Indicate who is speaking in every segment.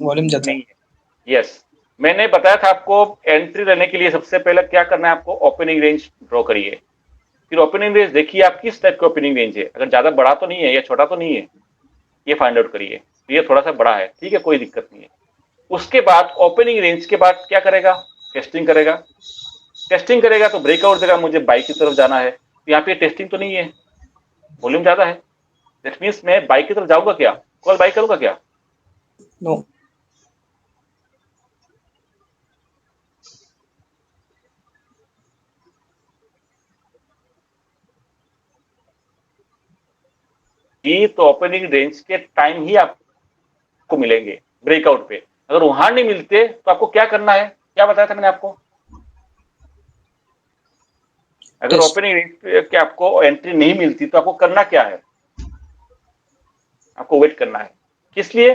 Speaker 1: Volume जाता है।
Speaker 2: नहीं है। यस, मैंने बताया था आपको एंट्री लेने के लिए सबसे पहले क्या करना है, आपको ओपनिंग रेंज ड्रॉ करिए, फिर ओपनिंग रेंज देखिए आप किस टाइप का ओपनिंग रेंज है, अगर ज्यादा बड़ा तो नहीं है या छोटा तो नहीं है, ये फाइंड आउट करिए। ये थोड़ा सा बड़ा है, ठीक है, कोई दिक्कत नहीं है। उसके बाद ओपनिंग रेंज के बाद क्या करेगा, टेस्टिंग करेगा। टेस्टिंग करेगा तो ब्रेकआउट देगा, मुझे बाई की तरफ जाना है। यहाँ पे टेस्टिंग तो नहीं है, वॉल्यूम ज्यादा है, दैट मीन्स मैं बाई की तरफ जाऊंगा क्या, कॉल बाई करूंगा क्या?
Speaker 1: नो।
Speaker 2: ये तो ओपनिंग रेंज के टाइम ही आपको मिलेंगे ब्रेकआउट पे, अगर वहां नहीं मिलते तो आपको क्या करना है, क्या बताया था मैंने आपको? अगर
Speaker 1: टेस्ट।
Speaker 2: ओपनिंग रेंज के आपको एंट्री नहीं मिलती तो आपको करना क्या है, आपको वेट करना है। किस लिए?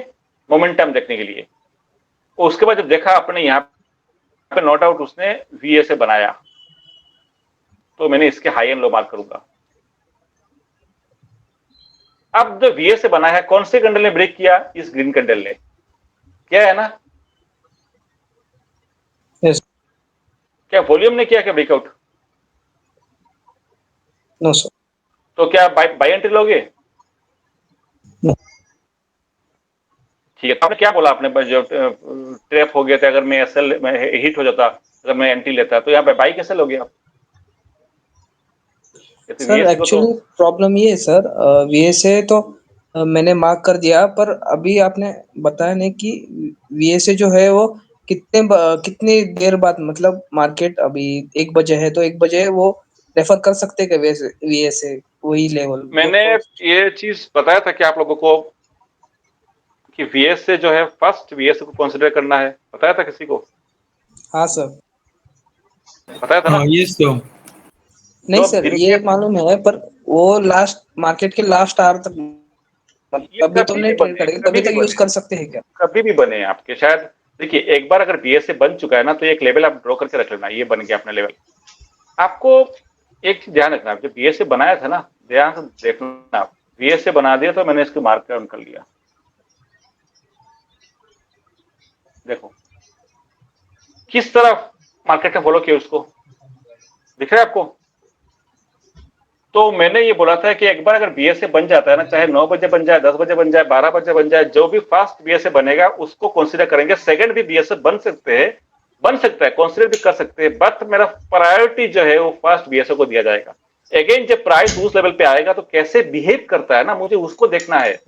Speaker 2: मोमेंटम देखने के लिए। उसके बाद जब देखा आपने यहाँ पे नोट आउट उसने वीए से बनाया, तो मैंने इसके हाई एंड लो मार्क करूंगा। अब जो वीए से बना है, कौन से कैंडल ने ब्रेक किया? इस ग्रीन कैंडल ने, क्या है ना?
Speaker 1: यस।
Speaker 2: क्या वॉल्यूम ने किया क्या ब्रेकआउट?
Speaker 1: No sir.
Speaker 2: तो क्या बाय एंट्री लोगे?
Speaker 1: नो।
Speaker 2: ठीक है, आपने क्या बोला, आपने जो ट्रैप हो गया था, अगर मैं एसएल में हिट हो जाता, अगर मैं एंट्री लेता, तो यहाँ पे बाई कैसे लोगे आप? तो
Speaker 1: सर
Speaker 2: वीएसए को तो
Speaker 1: एक्चुअली प्रॉब्लम ये है सर, वीएसए तो मैंने मार्क कर दिया, पर अभी आपने बताया नहीं कि वीएसए जो है वो कितनी देर बाद, मतलब मार्केट अभी 1 बजे है तो 1 बजे वो रेफर कर सकते हैं क्या वीएसए वही लेवल जो
Speaker 2: मैंने ये चीज बताया था कि आप लोगों को कि वीएसए जो है, फर्स्ट वीएसए को कंसीडर करना है, बताया था किसी को?
Speaker 1: हाँ सर।
Speaker 2: बताया था ना?
Speaker 3: ये तो
Speaker 1: नहीं
Speaker 2: तो
Speaker 1: सर,
Speaker 2: दिन
Speaker 1: ये
Speaker 2: के
Speaker 1: मालूम है, पर वो लास्ट मार्केट के लास्ट आवर तक,
Speaker 2: ये
Speaker 1: कभी तो
Speaker 2: कभी
Speaker 1: नहीं
Speaker 2: भी
Speaker 1: ट्रेड
Speaker 2: बने,
Speaker 1: करेंगे,
Speaker 2: कभी
Speaker 1: तभी
Speaker 2: भी
Speaker 1: तक यूज
Speaker 2: बने,
Speaker 1: कर सकते हैं क्या?
Speaker 2: कभी भी बने आपके, शायद। देखिए, एक बार अगर बीएसए बन चुका है ना, तो एक लेवल आप ड्रॉ करके रख लेना, ये बन गया अपना लेवल। आपको एक चीज ध्यान रखना, जब बीएसए बनाया था ना, ध्यान से देखना, बीएसए बना दिया तो मैंने इसको मार्क डाउन कर लिया। देखो किस तरह मार्केट ने फॉलो किया उसको, दिख रहा है आपको? तो मैंने ये बोला था कि एक बार अगर बीएसए बन जाता है ना, चाहे 9 बजे बन जाए, 10 बजे बन जाए, 12 बजे बन जाए, जो भी फास्ट बीएसए बनेगा उसको कंसीडर करेंगे। सेकंड भी बीएसए बन सकते हैं, बन सकता है, कंसीडर भी कर सकते हैं, बट मेरा प्रायोरिटी जो है वो फास्ट बीएसए को दिया जाएगा। अगेन जब प्राइस उस लेवल पे आएगा तो कैसे बिहेव करता है ना, मुझे उसको देखना है।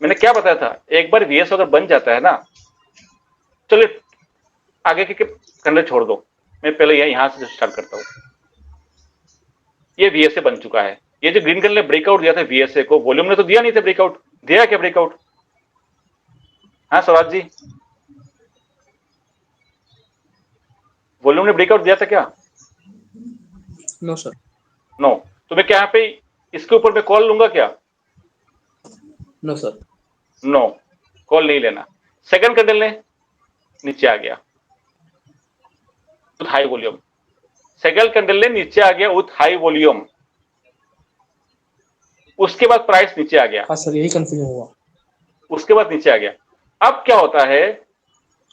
Speaker 2: मैंने क्या बताया था, एक बार बीएसए अगर बन जाता है ना, चलिए आगे के कैंडल छोड़ दो, मैं पहले यहां से स्टार्ट करता हूं। ये वीएसए बन चुका है, ये जो ग्रीन कलर ने ब्रेकआउट दिया था वीएसए को, वॉल्यूम ने तो दिया नहीं था ब्रेकआउट, दिया क्या ब्रेकआउट? हाँ स्वराज जी, वॉल्यूम ने ब्रेकआउट दिया था क्या?
Speaker 1: No sir.
Speaker 2: नो। तो मैं क्या यहाँ पे इसके ऊपर मैं कॉल लूंगा क्या?
Speaker 1: No sir.
Speaker 2: नो, कॉल नहीं लेना। सेकंड कैंडल ने नीचे आ गया with high volume, second candle ने नीचे आ गया विथ हाई वॉल्यूम, उसके बाद प्राइस नीचे आ गया,
Speaker 1: हाँ सर, यही कंफ्यूजन हुआ।
Speaker 2: उसके बाद नीचे आ गया। अब क्या होता है,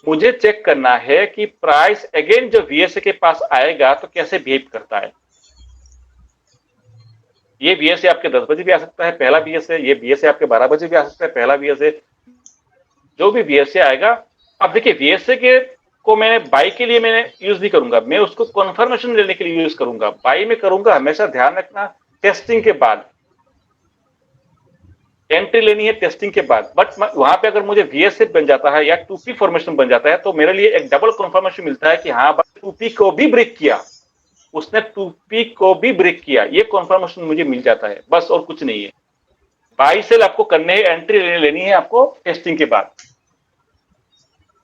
Speaker 2: मुझे चेक करना है कि प्राइस अगेन जब वीएसए के पास आएगा तो कैसे बिहेव करता है। ये बीएसए आपके 10 बजे भी आ सकता है पहला बीएसए, ये बीएसए आपके 12 बजे भी आ सकता है पहला बीएसए, जो भी बीएसए आएगा। अब देखिए बीएसए के को मैं बाई के लिए मैंने यूज नहीं करूंगा, मैं उसको कंफर्मेशन लेने के लिए यूज करूंगा। बाई में करूंगा हमेशा, ध्यान रखना, टेस्टिंग के बाद एंट्री लेनी है, टेस्टिंग के बाद। बट वहां पे अगर मुझे वीएसए बन जाता है या 2P फॉर्मेशन बन जाता है तो मेरे लिए एक डबल कंफर्मेशन मिलता है कि हाँ 2P को भी ब्रेक किया, उसने 2P को भी ब्रेक किया, ये कंफर्मेशन मुझे मिल जाता है, बस और कुछ नहीं है। बाई सेल आपको करने है, एंट्री लेनी है आपको टेस्टिंग के बाद,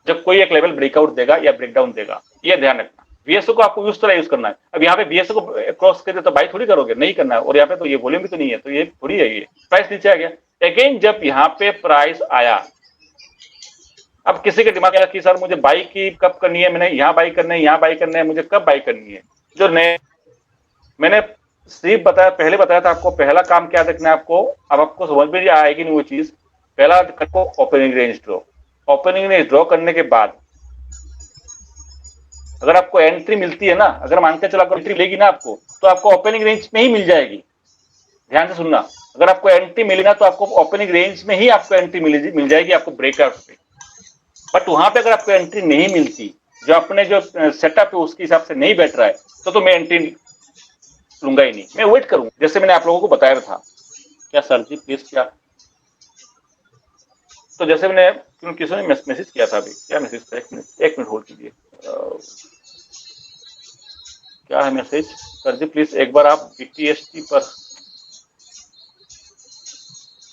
Speaker 2: जब कोई एक लेवल ब्रेकआउट देगा या ब्रेकडाउन देगा, ये ध्यान रखना। वीएसओ को आपको उस तरह यूज करना है। अब यहाँ पे वीएसओ को क्रॉस कर दे तो बाई थोड़ी करोगे, नहीं करना है। और यहाँ पे तो ये वॉल्यूम भी तो नहीं है, तो ये थोड़ी है, ये प्राइस नीचे आ गया। अगेन जब यहाँ पे प्राइस आया, अब किसी के दिमाग में कि सर मुझे बाई की कब करनी है, मैंने यहाँ बाई करना है, यहाँ बाई करना है, मुझे कब बाई करनी है। जो नए मैंने सिर्फ बताया, पहले बताया था आपको, पहला काम क्या देखना है आपको, अब आपको समझ में आएगी नहीं वो चीज। पहला करो opening range draw. Opening range draw करने के बाद अगर आपको एंट्री मिलती है ना, अगर मान के चलो आपको एंट्री लेगी ना आपको, तो आपको ओपनिंग रेंज में ही मिल जाएगी। ध्यान से सुनना, अगर आपको एंट्री मिली ना तो आपको ओपनिंग रेंज में ही आपको एंट्री मिल जाएगी आपको ब्रेकआउट पे। बट वहां पे अगर आपको एंट्री नहीं मिलती, जो अपने जो सेटअप है उसके हिसाब से नहीं बैठ रहा है, तो मैं एंट्री लूंगा ही नहीं, मैं वेट करूंगा, जैसे मैंने आप लोगों को बताया था। क्या सर जी प्लीज, क्या तो जैसे मैंने किसी ने मैसेज किया था अभी, क्या मैसेज था, एक मिनट होल्ड कीजिए। क्या है मैसेज? सर जी प्लीज एक बार आप BTST पर,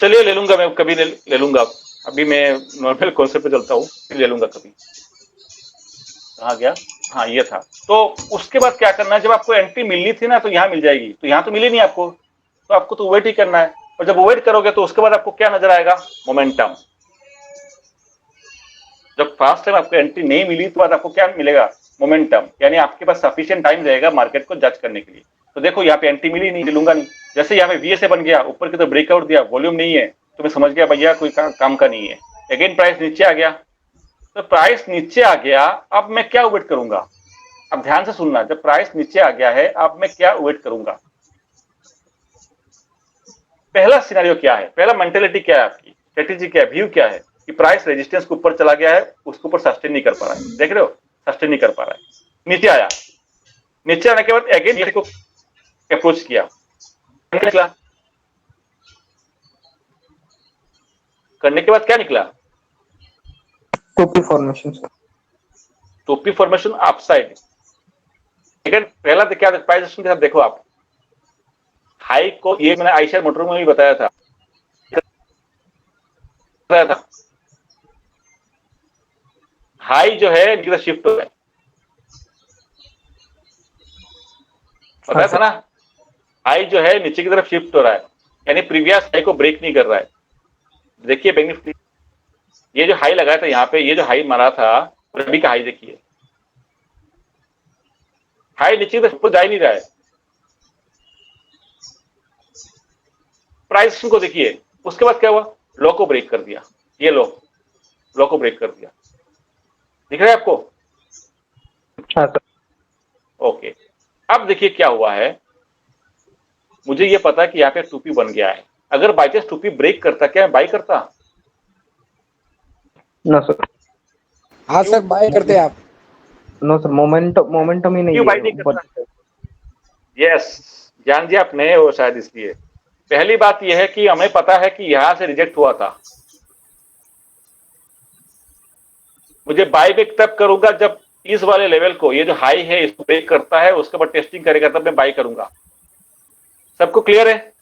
Speaker 2: चलिए ले लूंगा मैं, कभी ले लूंगा। अभी मैं नॉर्मल कॉन्सेप्ट पे चलता हूँ, फिर ले लूंगा कभी। कहाँ गया? हाँ ये था। तो उसके बाद क्या करना है, जब आपको एंट्री मिलनी थी ना तो यहाँ मिल जाएगी, तो यहाँ तो मिली नहीं आपको, तो आपको तो वेट ही करना है। और जब वेट करोगे तो उसके बाद आपको क्या नजर आएगा? मोमेंटम। जब फर्स्ट टाइम आपको एंट्री नहीं मिली तो बाद आपको क्या मिलेगा? मोमेंटम, यानी आपके पास सफिशिएंट टाइम रहेगा मार्केट को जज करने के लिए। तो देखो यहाँ पे एंट्री मिली नहीं, लूंगा नहीं। जैसे यहाँ पे VSA बन गया, ऊपर की तो ब्रेकआउट दिया, वॉल्यूम नहीं है, तो मैं समझ गया भैया कोई काम का नहीं है। अगेन प्राइस नीचे आ गया, तो प्राइस नीचे आ गया, अब मैं क्या वेट करूंगा? अब ध्यान से सुनना, जब प्राइस नीचे आ गया है अब मैं क्या वेट करूंगा? पहला सिनेरियो क्या है, पहला मेंटेलिटी क्या है आपकी, स्ट्रेटेजी क्या है, व्यू क्या है कि प्राइस रेजिस्टेंस के ऊपर चला गया है, उसके ऊपर सस्टेन नहीं कर पा रहा है। देख रहे हो, सस्टेन नहीं कर पा रहा है, नीचे आया, नीचे आने के बाद अगेन ये को अप्रोच किया, निकला, करने के बाद क्या निकला?
Speaker 1: टोपी फॉर्मेशन सर।
Speaker 2: टोपी फॉर्मेशन अपसाइड। लेकिन पहला क्या प्राइस एक्शन के साथ देखो आप, हाई को, ये मैंने आयशर मोटर में भी बताया था, हाई जो है नीचे शिफ्ट हो रहा है, बताया था ना, हाई जो है नीचे की तरफ शिफ्ट हो रहा है, यानी प्रीवियस हाई को ब्रेक नहीं कर रहा है। देखिए बैंक निफ्टी, ये जो हाई लगाया था यहाँ पे, ये जो हाई मारा था, अभी का हाई देखिए, हाई नीचे की तरफ ऊपर जा ही नहीं रहा है। प्राइस को देखिए, उसके बाद क्या हुआ? लो को ब्रेक कर दिया, ये लो को ब्रेक कर दिया, दिख रहा है आपको?
Speaker 1: हाँ सर।
Speaker 2: ओके, अब देखिए क्या हुआ है, मुझे ये पता है कि यहाँ पे टूपी बन गया है, अगर बाई चांस टूपी ब्रेक करता, क्या मैं बाई करता?
Speaker 1: No sir.
Speaker 3: हाँ सर, बाय करते आप?
Speaker 1: नो सर, मोमेंटम ही नहीं
Speaker 2: क्यों बाई नहीं करता? यस, जान दिया आपने, वो शायद इसलिए। पहली बात यह है कि हमें पता है कि यहां से रिजेक्ट हुआ था, मुझे बाई बैक तब करूंगा जब इस वाले लेवल को, ये जो हाई है इसको ब्रेक करता है, उसके बाद टेस्टिंग करेगा, तब मैं बाई करूंगा। सबको क्लियर है?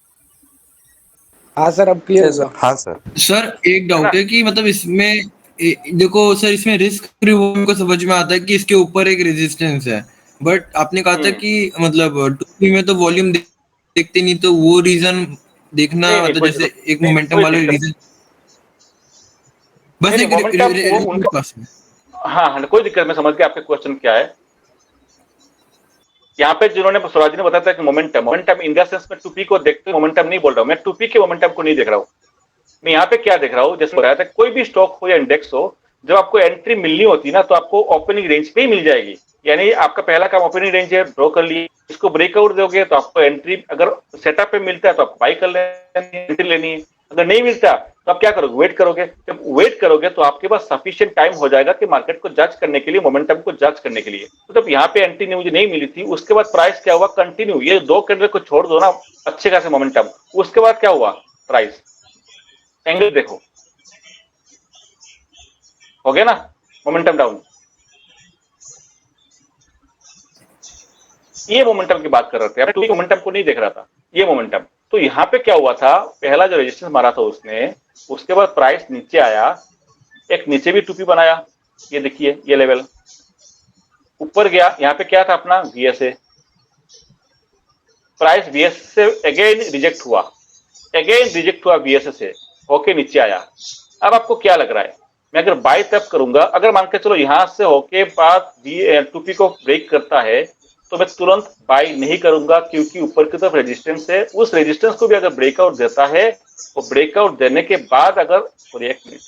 Speaker 3: हाँ सर, अब क्लियर हुआ।
Speaker 4: हाँ सर।
Speaker 5: सर एक डाउट है कि मतलब इसमें देखो सर, इसमें रिस्क रिवॉर्ड को समझ में आता है कि इसके ऊपर एक रेजिस्टेंस है, बट आपने कहा था कि मतलब टूपी में तो वॉल्यूम देखते नहीं, तो वो रीजन देखना, मतलब जैसे एक मोमेंटम वाले रीजन, बस एक
Speaker 2: हाँ, कोई दिक्कत, मैं समझ गया आपके क्वेश्चन क्या है। यहाँ पे जिन्होंने स्वराज ने बताया था कि मोमेंटम इन द सेंस में टूपी को देखते मोमेंटम नहीं बोल रहा हूँ, मैं टूपी के मोमेंटम को नहीं देख रहा हूँ। मैं यहाँ पे क्या देख रहा हूँ, जैसे बताया था, कोई भी स्टॉक हो या इंडेक्स हो, जब आपको एंट्री मिलनी होती है ना तो आपको ओपनिंग रेंज पे ही मिल जाएगी। यानी आपका पहला काम ओपनिंग रेंज है, ड्रॉ कर लिए, इसको ब्रेकआउट दोगे तो आपको एंट्री, अगर सेटअप पे मिलता है तो आपको बाई कर लेनी है, अगर नहीं मिलता तो आप क्या करोगे? वेट करोगे। जब वेट करोगे तो आपके पास सफिशिएंट टाइम हो जाएगा कि मार्केट को जज करने के लिए, मोमेंटम को जज करने के लिए। तो जब यहाँ पे एंट्री मुझे नहीं मिली थी, उसके बाद प्राइस क्या हुआ? कंटिन्यू, ये दो कैंडल को छोड़ दो ना, अच्छे खासे मोमेंटम, उसके बाद क्या हुआ? प्राइस एंगल देखो, हो गया ना, मोमेंटम डाउन। ये मोमेंटम की बात कर रहे थे, मैं मोमेंटम को नहीं देख रहा था, ये मोमेंटम। तो यहाँ पे क्या हुआ था, पहला जो रेजिस्टेंस मारा था उसने, उसके बाद प्राइस नीचे आया, एक नीचे भी टूपी बनाया, ये देखिए ये लेवल, ऊपर गया, यहाँ पे क्या था अपना VSA, प्राइस VSA से अगेन रिजेक्ट हुआ, VSA से होके नीचे आया। अब आपको क्या लग रहा है, मैं अगर बाय तब करूंगा, अगर मान के चलो यहां से होके बाद टूपी को ब्रेक करता है तो मैं तुरंत बाय नहीं करूंगा, क्योंकि ऊपर की तरफ रेजिस्टेंस है, उस रेजिस्टेंस को भी अगर ब्रेकआउट देता है वो ब्रेकआउट देने के बाद अगर, और एक मिनट,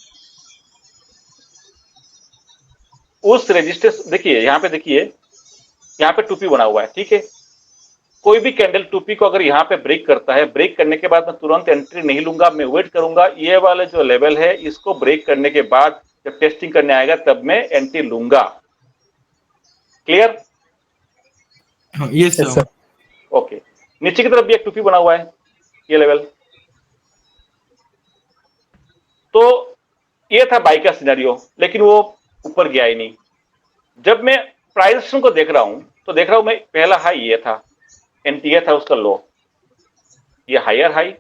Speaker 2: उस रेजिस्टेंस देखिए, यहाँ पे देखिए, यहाँ पे टूपी बना हुआ है, ठीक है। कोई भी कैंडल टूपी को अगर यहाँ पे ब्रेक करता है, ब्रेक करने के बाद मैं तुरंत एंट्री नहीं लूंगा, मैं वेट करूंगा, ये वाले जो लेवल है इसको ब्रेक करने के बाद जब टेस्टिंग करने आएगा तब मैं एंट्री लूंगा। क्लियर?
Speaker 5: Yes sir.
Speaker 2: ओके, नीचे की तरफ भी एक टूपी बना हुआ है, ये लेवल। तो ये था बाई का सिनेरियो, लेकिन वो ऊपर गया ही नहीं। जब मैं प्राइस को देख रहा हूं तो देख रहा हूं मैं, पहला हाई ये था, एनटीए था उसका लो, ये हायर हाई,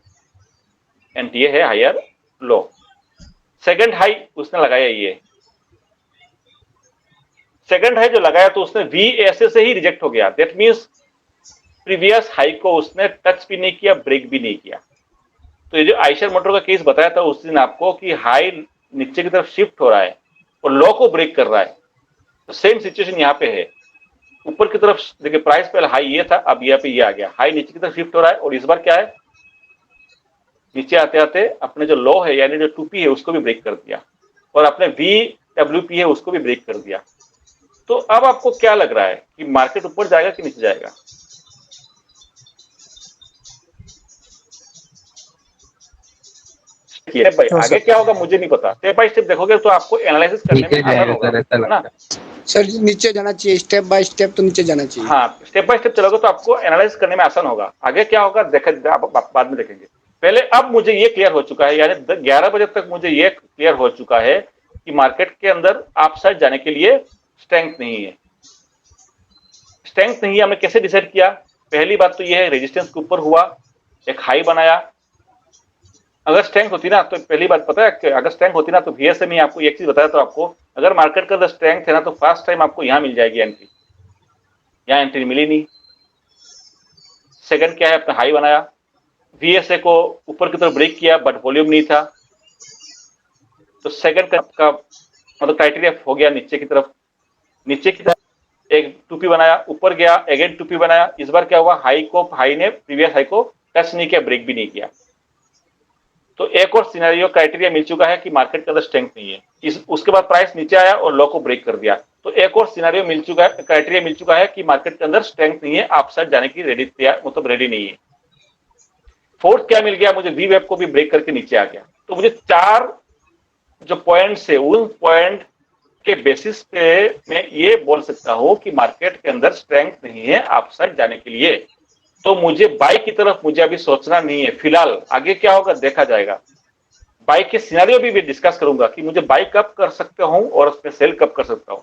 Speaker 2: एनटीए है हायर लो। सेकंड हाई उसने लगाया, ये सेकंड हाई जो लगाया तो उसने वी ऐसे से ही रिजेक्ट हो गया। दैट मींस प्रीवियस हाई को उसने टच भी नहीं किया, ब्रेक भी नहीं किया। तो ये जो आयशर मोटर का केस बताया था उस दिन आपको कि हाई नीचे की तरफ शिफ्ट हो रहा है और लो को ब्रेक कर रहा है, तो सेम सिचुएशन यहाँ पे है। ऊपर की तरफ देखिए, प्राइस पहले हाई ये था, अब यहाँ पे ये आ गया, हाई नीचे की तरफ शिफ्ट हो रहा है, और इस बार क्या है, नीचे आते आते अपने जो लो है यानी जो टूपी है उसको भी ब्रेक कर दिया, और अपने VWP है उसको भी ब्रेक कर दिया। तो अब आपको क्या लग रहा है कि मार्केट ऊपर जाएगा कि नीचे जाएगा? भाई आगे क्या होगा मुझे नहीं पता, स्टेप बाय स्टेप देखोगे तो आपको एनालिसिस करने में आसान होगा, है ना
Speaker 3: सर? नीचे जाना चाहिए, स्टेप बाय स्टेप तो नीचे जाना चाहिए।
Speaker 2: हाँ, स्टेप बाय स्टेप चलोगे तो आपको एनालाइज करने में आसान होगा। आगे क्या होगा बाद में देखेंगे। पहले अब मुझे ये क्लियर हो चुका है, यानी 11 बजे तक मुझे ये क्लियर हो चुका है कि मार्केट के अंदर अपसाइड जाने के लिए स्ट्रेंथ नहीं है। स्ट्रेंथ नहीं है, हमने कैसे डिसाइड किया? पहली बात तो ये है, रेजिस्टेंस के ऊपर हुआ, एक हाई बनाया। अगर स्ट्रेंथ होती ना, तो पहली बात पता है कि अगर स्ट्रेंथ होती ना तो VSM में आपको एक चीज बताया तो आपको, अगर मार्केट का अंदर स्ट्रेंथ है ना तो फर्स्ट टाइम आपको यहां मिल जाएगी एंट्री, यहां एंट्री मिली नहीं। सेकंड क्या है, अपना हाई बनाया, VSA को ऊपर की तरफ ब्रेक किया बट वॉल्यूम नहीं था, तो सेकंड का मतलब क्राइटेरिया हो गया नीचे की तरफ। नीचे की तरफ एक टूपी बनाया, ऊपर गया, अगेन टूपी बनाया। इस बार क्या हुआ, हाई ने प्रीवियस हाई को टच नहीं किया, ब्रेक भी नहीं किया। तो एक और सिनेरियो क्राइटेरिया मिल चुका है कि मार्केट के अंदर स्ट्रेंथ नहीं है। उसके बाद प्राइस नीचे आया और लो को ब्रेक कर दिया, तो एक और सिनेरियो मिल चुका है, क्राइटेरिया मिल चुका है कि मार्केट के अंदर स्ट्रेंथ नहीं है, अपसाइड जाने की रेडी तैयार, मतलब रेडी नहीं है। फोर्थ क्या मिल गया मुझे, वी वेब को भी ब्रेक करके नीचे आ गया। तो मुझे 4 जो पॉइंट्स है, उन पॉइंट के बेसिस पे मैं ये बोल सकता हूं कि मार्केट के अंदर स्ट्रेंथ नहीं है अपसाइड जाने के लिए। तो मुझे बाई की तरफ मुझे अभी सोचना नहीं है फिलहाल, आगे क्या होगा देखा जाएगा। बाई के सिनेरियो भी डिस्कस करूंगा कि मुझे बाई कब कर सकता हूं और उसमें सेल कब कर सकता हूं,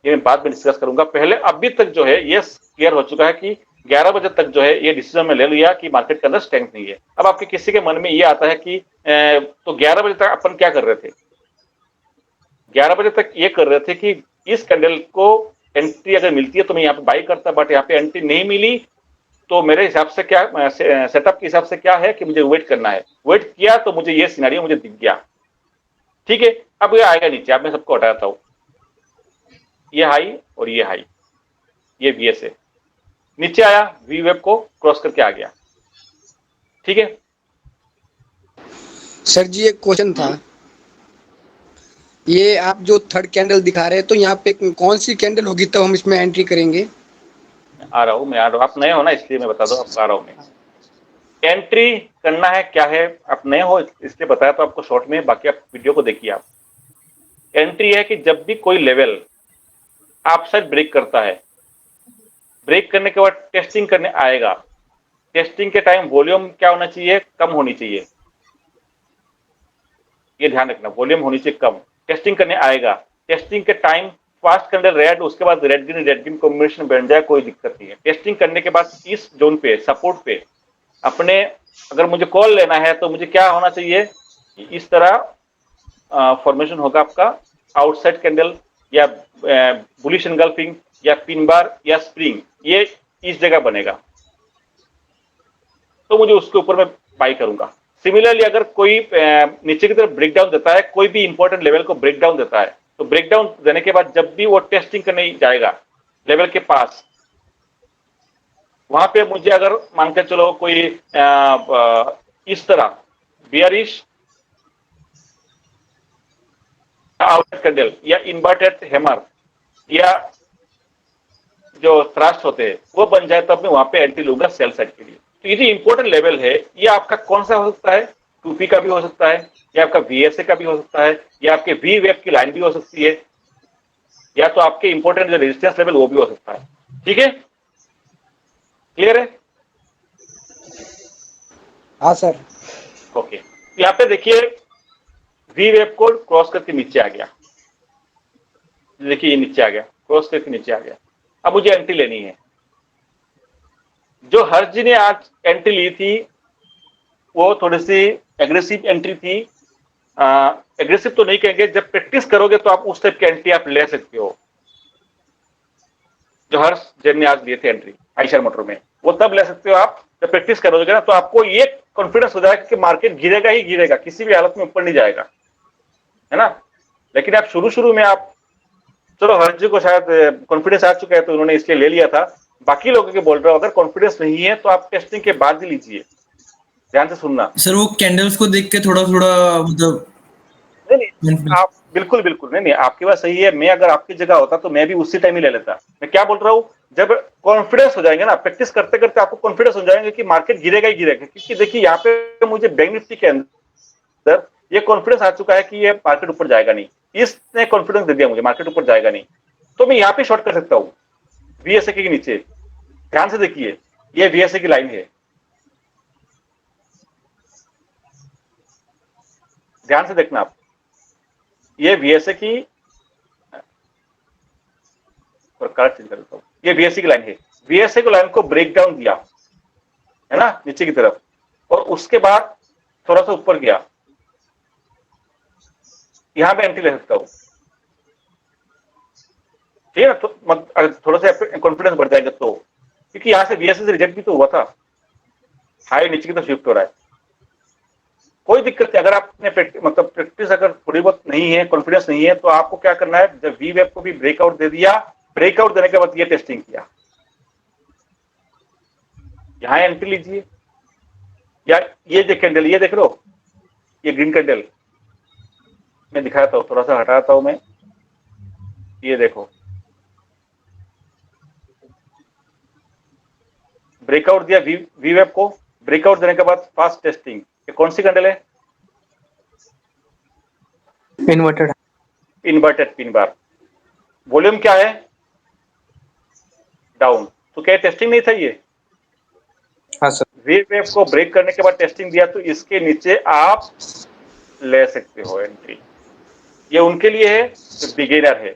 Speaker 2: ये मैं बाद में डिस्कस करूंगा। पहले अभी तक जो है ये क्लियर हो चुका है कि 11 बजे तक जो है ये डिसीजन में ले लिया कि मार्केट के अंदर स्ट्रेंथ नहीं है। अब आपके किसी के मन में ये आता है कि तो 11 बजे तक अपन क्या कर रहे थे? 11 बजे तक ये कर रहे थे कि इस कैंडल को एंट्री अगर मिलती है तो मैं यहाँ पे बाई करता, बट यहाँ पे एंट्री नहीं मिली तो मेरे हिसाब से क्या, सेटअप के हिसाब से क्या है कि मुझे वेट करना है। वेट किया तो मुझे ये सिनेरियो मुझे दिख गया, ठीक है। अब ये आएगा नीचे, अब मैं सबको हटाता हूं, ये हाई और ये हाई, ये VSA नीचे आया, वी वेब को क्रॉस करके आ गया, ठीक है।
Speaker 3: सर जी एक क्वेश्चन था, ये आप जो थर्ड कैंडल दिखा रहे हैं तो यहाँ पे कौन सी कैंडल होगी तब हम इसमें एंट्री करेंगे?
Speaker 2: आ रहा हूं, आप नए हो ना इसलिए मैं बता दो, आप आ रहा हूं मैं। एंट्री करना है क्या है, आप नए हो इसलिए बताया तो आपको शॉर्ट में, बाकी आप वीडियो को देखिए। आप एंट्री है कि जब भी कोई लेवल अपसाइड ब्रेक करता है, ब्रेक करने के बाद टेस्टिंग करने आएगा, टेस्टिंग के टाइम वॉल्यूम क्या होना चाहिए, कम होनी चाहिए, ये ध्यान रखना, वॉल्यूम होनी चाहिए कम। टेस्टिंग करने आएगा, टेस्टिंग के टाइम फास्ट कैंडल रेड, उसके बाद रेड ग्रीन कॉम्बिनेशन बन जाए, कोई दिक्कत नहीं है। टेस्टिंग करने के बाद इस जोन पे सपोर्ट पे अपने, अगर मुझे कॉल लेना है तो मुझे क्या होना चाहिए, इस तरह फॉर्मेशन होगा आपका आउटसाइड कैंडल या बुलिश एनगल्फिंग या पिन बार या स्प्रिंग, ये इस जगह बनेगा, तो मुझे उसके ऊपर मैं बाई करूंगा। सिमिलरली अगर कोई नीचे की तरफ ब्रेकडाउन देता है, कोई भी इंपॉर्टेंट लेवल को ब्रेकडाउन देता है, तो ब्रेकडाउन देने के बाद जब भी वो टेस्टिंग करने जाएगा लेवल के पास, वहां पे मुझे अगर मान के चलो कोई इस तरह बियरिश आउटवर्ड कैंडल या इन्वर्टेड हैमर या जो थ्रस्ट होते हैं वो बन जाए, तब मैं वहां पे एंट्री लूंगा सेल साइड के लिए। तो ये जो इंपॉर्टेंट लेवल है, ये आपका कौन सा हो सकता है? 2P का भी हो सकता है, या आपका VSA का भी हो सकता है, या आपके V वेव की लाइन भी हो सकती है, या तो आपके इंपॉर्टेंट जो रेजिस्टेंस लेवल वो भी हो सकता है। ठीक है, क्लियर है?
Speaker 3: हाँ सर।
Speaker 2: ओके, यहाँ पे देखिए V वेव को क्रॉस करके नीचे आ गया, देखिए ये नीचे आ गया, क्रॉस करके नीचे आ गया। अब मुझे एंट्री लेनी है। जो हर्ष जी ने आज एंट्री ली थी वो थोड़ी सी एग्रेसिव एंट्री थी। एग्रेसिव तो नहीं कहेंगे, जब प्रैक्टिस करोगे तो आप उस टाइप की एंट्री आप ले सकते हो। जो हर्ष जी ने आज लिए थे एंट्री आइशर मोटर में, वो तब ले सकते हो आप जब प्रैक्टिस करोगे ना, तो आपको ये कॉन्फिडेंस हो जाएगा कि मार्केट गिरेगा ही गिरेगा, किसी भी हालत में ऊपर नहीं जाएगा, है ना। लेकिन आप शुरू में आप, चलो हर्ष जी को शायद कॉन्फिडेंस आ चुका है तो उन्होंने इसलिए ले लिया था, बाकी लोगों के बोल रहे हो अगर कॉन्फिडेंस नहीं है तो आप टेस्टिंग के बाद ही लीजिए। ध्यान से सुनना
Speaker 5: सर, वो कैंडल्स को देख के थोड़ा थोड़ा मतलब
Speaker 2: नहीं, आप बिल्कुल नहीं, आपकी बात सही है। मैं अगर आपकी जगह होता तो मैं भी उसी टाइम ही ले लेता। मैं क्या बोल रहा हूँ, जब कॉन्फिडेंस हो जाएंगे ना, प्रैक्टिस करते करते आपको कॉन्फिडेंस हो जाएंगे कि मार्केट गिरेगा ही गिरेगा। क्योंकि देखिए यहाँ पे मुझे बैंक निफ्टी के अंदर ये कॉन्फिडेंस आ चुका है कि ये मार्केट ऊपर जाएगा नहीं, इसने कॉन्फिडेंस दे दिया मुझे मार्केट ऊपर जाएगा नहीं, तो मैं यहाँ पे शॉर्ट कर सकता हूँ VSA के नीचे। ध्यान से देखिए, ये VSA की लाइन है, ध्यान से देखना आप, ये VSA की, और कलर चेंज कर देता हूं, ये VSA की लाइन है। VSA की लाइन को ब्रेक डाउन दिया है ना नीचे की तरफ, और उसके बाद थोड़ा सा ऊपर गया, यहां पे एंट्री ले सकता हूं। ठीक है ना, तो थोड़ा सा कॉन्फिडेंस बढ़ जाएगा तो, क्योंकि यहां से VSA से रिजेक्ट भी तो हुआ था, हाई नीचे की तरफ शिफ्ट हो रहा है। कोई दिक्कत नहीं, अगर आपने मतलब प्रैक्टिस अगर थोड़ी बहुत नहीं है, कॉन्फिडेंस नहीं है, तो आपको क्या करना है, जब V वेव को भी ब्रेकआउट दे दिया, ब्रेकआउट देने के बाद ये टेस्टिंग किया, यहां एंट्री लीजिए। या ये जो कैंडल, ये देख लो, ये ग्रीन कैंडल मैं दिखाता हूं, थोड़ा सा हटाता हूं मैं, ये देखो ब्रेकआउट दिया V वेव को, ब्रेकआउट देने के बाद फास्ट टेस्टिंग। ये कौन सी कैंडल है? Inverted pin bar. वॉल्यूम क्या है? डाउन। तो क्या टेस्टिंग नहीं था ये?
Speaker 1: हाँ सर।
Speaker 2: V वेव को ब्रेक करने के बाद टेस्टिंग दिया, तो इसके नीचे आप ले सकते हो एंट्री। ये उनके लिए है जो बिगिनर है।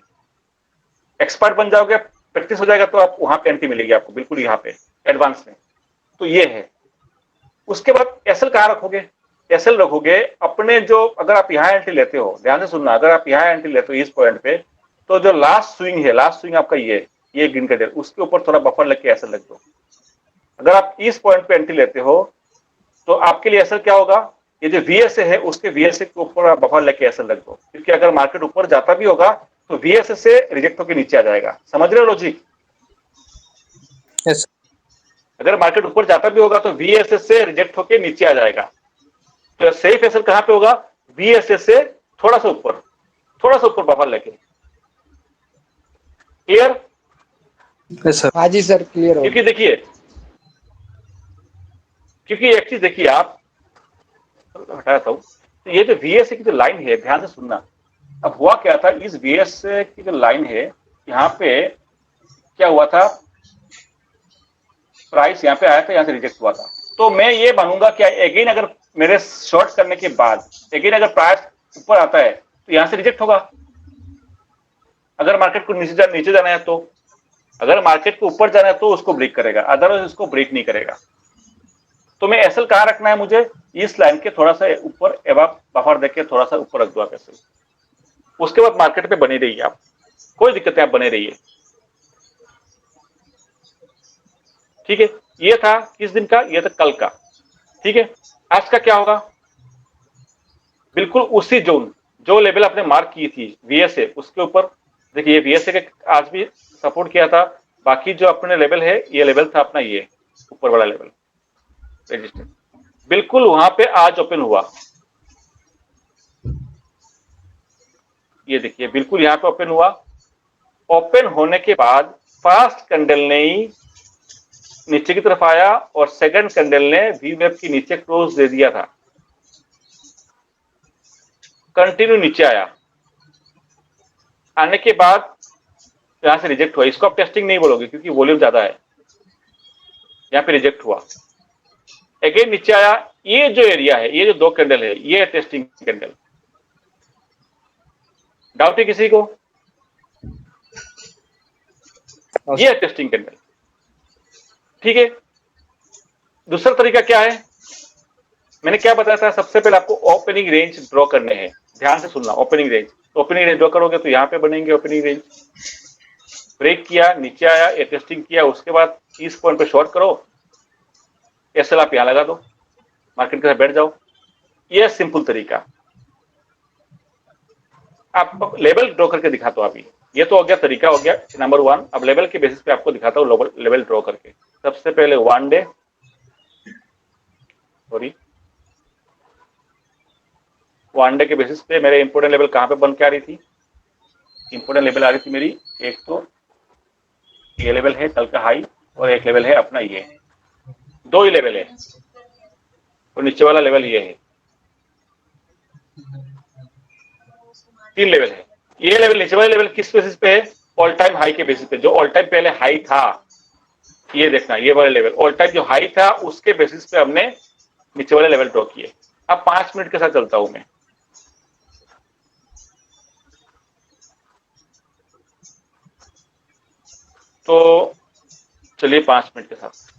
Speaker 2: एक्सपर्ट बन जाओगे, प्रैक्टिस हो जाएगा, तो आप वहां पे एंट्री मिलेगी आपको, बिल्कुल यहाँ पे एडवांस में। तो ये है। उसके बाद एसएल कहाँ रखोगे? एसएल रखोगे अपने, जो अगर आप यहाँ एंट्री लेते हो, ध्यान से सुनना, अगर आप यहाँ एंट्री लेते हो इस पॉइंट पे, तो जो लास्ट स्विंग है, लास्ट स्विंग आपका ये ग्रीन कैंडल, उसके ऊपर थोड़ा बफर लेके एसएल रख दो। अगर आप इस पॉइंट पे एंट्री लेते हो तो आपके लिए एसएल क्या होगा, ये जो VSA है उसके VSA के ऊपर आप बफर लेके एसएल रख दो, क्योंकि अगर मार्केट ऊपर जाता भी होगा तो VSA से रिजेक्ट होकर नीचे आ जाएगा। समझ रहे हो लॉजिक?
Speaker 1: यस।
Speaker 2: अगर मार्केट ऊपर जाता भी होगा तो VSA से रिजेक्ट होकर नीचे आ जाएगा। तो सेफ एसएल कहां पे होगा? VSA से थोड़ा सा ऊपर बफर लेके। क्लियर?
Speaker 1: Yes sir.
Speaker 3: हाँ जी सर, क्लियर हो।
Speaker 2: क्योंकि देखिए, क्योंकि एक चीज देखिए, आप हटाता हूं, तो ये जो VSA की जो लाइन है, ध्यान से सुनना। अब हुआ क्या था, इस VSA की जो लाइन है, यहाँ पे क्या हुआ था, प्राइस यहाँ पे आया था, यहाँ से रिजेक्ट हुआ था। तो मैं ये मानूंगा कि अगेन अगर मेरे शॉर्ट करने के बाद अगेन अगर प्राइस ऊपर आता है तो यहाँ से रिजेक्ट होगा। अगर मार्केट को नीचे जाना है तो, अगर मार्केट को ऊपर जाना है तो उसको ब्रेक करेगा, अदरवाइज उसको ब्रेक नहीं करेगा। तो मैं एसएल कहाँ रखना है मुझे? इस लाइन के थोड़ा सा ऊपर, एवं बफर देके थोड़ा सा ऊपर रख दो आप एसएल। उसके बाद मार्केट पे बने रहिए आप, कोई दिक्कत नहीं, आप बने रहिए। ठीक है, ये था किस दिन का? ये था कल का। ठीक है, आज का क्या होगा? बिल्कुल उसी जोन, जो लेवल आपने मार्क की थी VSA, उसके ऊपर देखिए, VSA के आज भी सपोर्ट किया था। बाकी जो अपने लेवल है, ये लेवल था अपना, ये ऊपर वाला लेवल रेजिस्टेंस। बिल्कुल वहां पे आज ओपन हुआ, ये देखिए बिल्कुल यहाँ पे ओपन हुआ। ओपन होने के बाद फर्स्ट कैंडल ने ही नीचे की तरफ आया और सेकंड कैंडल ने वी वेब के नीचे क्लोज दे दिया था, कंटिन्यू नीचे आया। आने के बाद यहां से रिजेक्ट हुआ, इसको आप टेस्टिंग नहीं बोलोगे क्योंकि वॉल्यूम ज्यादा है, यहाँ पे रिजेक्ट हुआ, अगेन नीचे आया। ये जो एरिया है, ये जो 2 कैंडल है, ये है टेस्टिंग कैंडल। डाउट है किसी को? ये है टेस्टिंग कैंडल, ठीक है। दूसरा तरीका क्या है, मैंने क्या बताया था, सबसे पहले आपको ओपनिंग रेंज ड्रॉ करने हैं, ध्यान से सुनना। Opening range, opening range draw करोगे तो यहाँ पे बनेंगे ओपनिंग रेंज। ब्रेक किया, नीचे आया, ये टेस्टिंग किया, उसके बाद इस पॉइंट पे शॉर्ट करो, एसएल आप यहाँ लगा दो, मार्केट के साथ बैठ जाओ। ये सिंपल तरीका। आप लेवल ड्रॉ करके दिखाता हूँ अभी। ये तो हो गया, तरीका हो गया नंबर 1। अब लेवल के बेसिस पे आपको दिखाता हूँ लेवल ड्रॉ करके। सबसे पहले 1 डे, सॉरी 1 डे के बेसिस पे मेरे इंपोर्टेंट लेवल कहाँ पे बन के आ रही थी? इंपोर्टेंट लेवल आ रही थी मेरी, एक तो ये लेवल है कल का हाई, और एक लेवल है अपना ये, 2 ही लेवल है, और नीचे वाला लेवल ये है, 3 लेवल है। ये लेवल, नीचे वाले लेवल किस बेसिस पे है? ऑल टाइम हाई के बेसिस पे। जो ऑल टाइम पहले हाई था, ये देखना, ये वाला लेवल ऑल टाइम जो हाई था उसके बेसिस पे हमने नीचे वाले लेवल ड्रॉ किए। अब 5 मिनट के साथ चलता हूं मैं। तो चलिए 5 मिनट के साथ।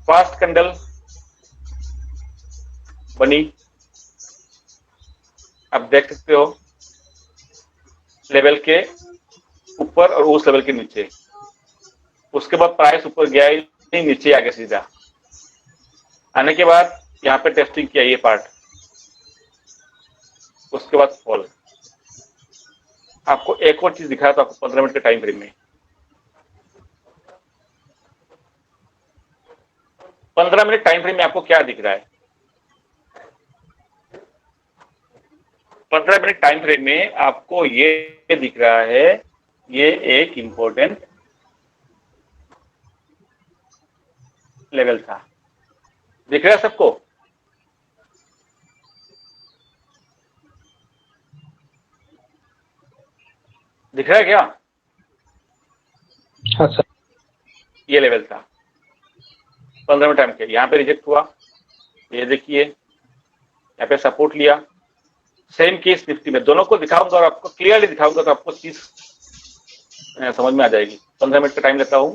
Speaker 2: फर्स्ट कैंडल बनी, आप देख सकते हो लेवल के ऊपर और उस लेवल के नीचे। उसके बाद प्राइस ऊपर गया ही नहीं, नीचे आ गया सीधा। आने के बाद यहाँ पे टेस्टिंग किया ये पार्ट, उसके बाद फॉल। आपको एक और चीज दिखाया था आपको 15 मिनट के टाइम फ्रेम में। 15 मिनट टाइम फ्रेम में आपको क्या दिख रहा है? 15 मिनट टाइम फ्रेम में आपको ये दिख रहा है, ये एक इंपॉर्टेंट लेवल था। दिख रहा है सबको? दिख रहा है क्या?
Speaker 1: हाँ सर।
Speaker 2: ये लेवल था 15 मिनट टाइम के। यहाँ पे रिजेक्ट हुआ, ये देखिए यहाँ पे सपोर्ट लिया। सेम केस निफ्टी में, दोनों को दिखाऊंगा और आपको क्लियरली दिखाऊंगा तो आपको चीज समझ में आ जाएगी। 15 मिनट का टाइम लेता हूं,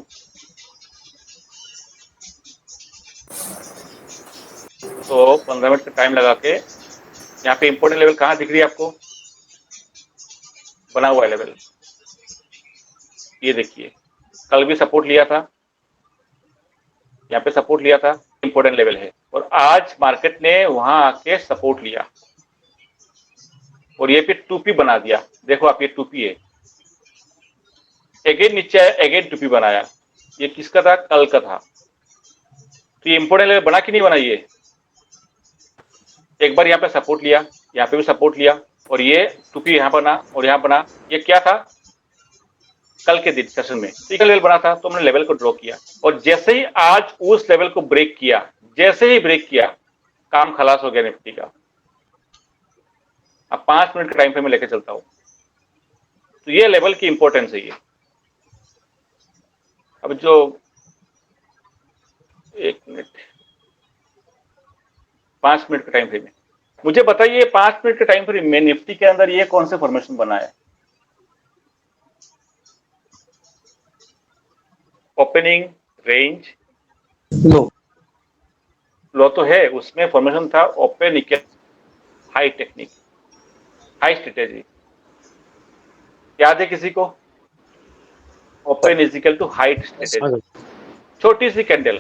Speaker 2: तो 15 मिनट का टाइम लगा के यहाँ पे इंपोर्टेंट लेवल कहाँ दिख रही है आपको? बना हुआ है लेवल, ये देखिए कल भी सपोर्ट लिया था, यहाँ पे सपोर्ट लिया था, इंपोर्टेंट लेवल है। और आज मार्केट ने वहां आके सपोर्ट लिया और ये पे 2P बना दिया। देखो आप, ये 2P है, अगेन नीचे आया, अगेन 2P बनाया। ये किसका था? कल का था। तो ये इंपोर्टेंट लेवल बना कि नहीं बना? ये एक बार यहाँ पे सपोर्ट लिया, यहाँ पे भी सपोर्ट लिया, और ये 2P यहाँ बना और यहाँ बना। ये क्या था? कल के दिन सेशन में एक लेवल बना था, तो हमने लेवल को ड्रॉ किया। और जैसे ही आज उस लेवल को ब्रेक किया, जैसे ही ब्रेक किया, काम खलास हो गया निफ्टी का। अब 5 मिनट का टाइम फ्रेम में लेकर चलता हूं, तो ये लेवल की इंपॉर्टेंस है ये। अब जो 1 मिनट, 5 मिनट का टाइम फ्रेम है, मुझे बताइए 5 मिनट के टाइम फ्रेम में निफ्टी के अंदर ये कौन से फॉर्मेशन बना है? ओपनिंग रेंज लो तो है, उसमें फॉर्मेशन था open equal high technique, high strategy. याद है किसी को? Open is equal to high strategy, छोटी सी candle.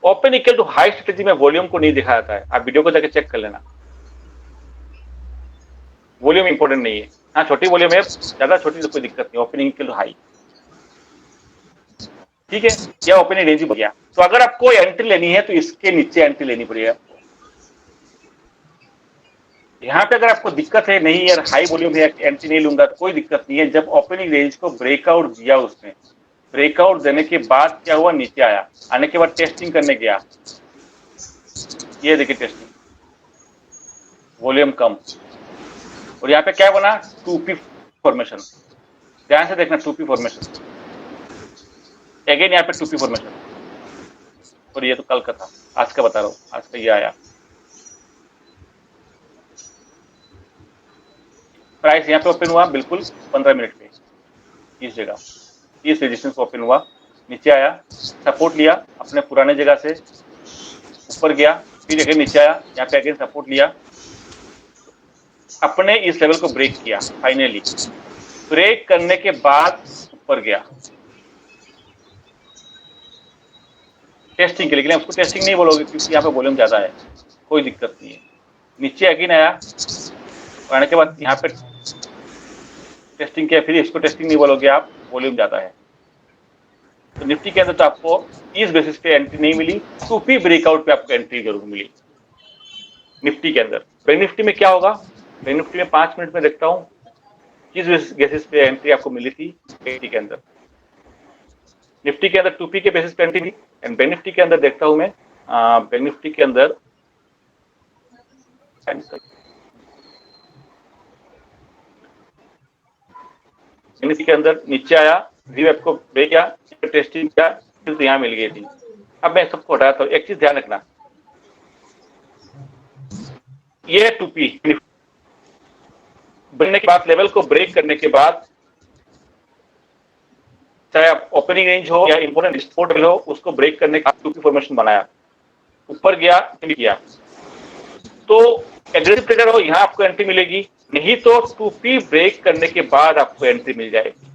Speaker 2: Open equal to high strategy में वॉल्यूम को नहीं दिखाया जाता है, आप वीडियो को जाके चेक कर लेना। वॉल्यूम इंपॉर्टेंट नहीं है। हाँ छोटी वॉल्यूम है, ज्यादा छोटी तो कोई दिक्कत नहीं। ओपनिंग इक्वल टू हाई, ठीक है, या ओपनिंग रेंज बढ़ गया। तो अगर आपको एंट्री लेनी है तो इसके नीचे एंट्री लेनी पड़ेगा। यहाँ पे अगर आपको दिक्कत है नहीं यार हाई वॉल्यूम है एंट्री नहीं लूंगा, तो कोई दिक्कत नहीं है। जब ओपनिंग रेंज को ब्रेकआउट दिया, उसने ब्रेकआउट देने के बाद क्या हुआ, नीचे आया, आने के बाद टेस्टिंग करने गया, ये देखिए टेस्टिंग, वॉल्यूम कम, और यहाँ पे क्या बना, 2P फॉर्मेशन। ध्यान से देखना 2P फॉर्मेशन, अगेन यहाँ पे 2P फॉर्मेशन, और ये तो कल का था, आज का बता रहा हूँ, आज का ये आया। प्राइस यहाँ पे ओपन हुआ बिल्कुल 15 मिनट पे, इस जगह, इस रेजिस्टेंस ओपन हुआ, नीचे आया, सपोर्ट लिया अपने पुराने जगह से, ऊपर गया, फिर अगेन नीचे आया, यहाँ पे अगेन सपोर्ट लिया, अपने इस लेवल को ब्रेक किया। फाइनली ब्रेक करने के बाद ऊपर गया टेस्टिंग के लिए, लेकिन उसको टेस्टिंग नहीं बोलोगे क्योंकि यहाँ पे वॉल्यूम ज्यादा है, कोई दिक्कत नहीं है। नीचे अगेन आया, आने के बाद यहाँ पे टेस्टिंग किया, फिर इसको टेस्टिंग नहीं बोलोगे आप, वॉल्यूम ज्यादा है। तो निफ्टी के अंदर तो आपको इस बेसिस पे एंट्री नहीं मिली, 2P ब्रेकआउट पे आपको एंट्री जरूर मिली निफ्टी के अंदर। बैंक निफ्टी में क्या होगा, बैंक निफ्टी में 5 मिनट में देखता हूँ किस बेसिस पे एंट्री आपको मिली थी निफ्टी के अंदर। निफ्टी के अंदर 2P के बेसिस पे एंट्री मिली, एंड बैंक निफ्टी के अंदर देखता हूँ मैं, बैंक निफ्टी के अंदर निफ्टी के अंदर नीचे आया, वीवेप को ब्रेक किया, टेस्टिंग किया, फिर तो यहाँ मिल गई थी। अब मैं सबको हटाता हूँ, एक चीज ध्यान रखना, ये 2P बनने के बाद, लेवल को ब्रेक करने के बाद, चाहे आप ओपनिंग रेंज हो या इंपोर्टेंट सपोर्ट लेवल हो, उसको ब्रेक करने का 2P फॉर्मेशन बनाया, ऊपर गया, किया, तो एग्रेसिव ट्रेडर हो, यहाँ आपको एंट्री मिलेगी, नहीं तो 2P ब्रेक करने के बाद आपको एंट्री मिल जाएगी।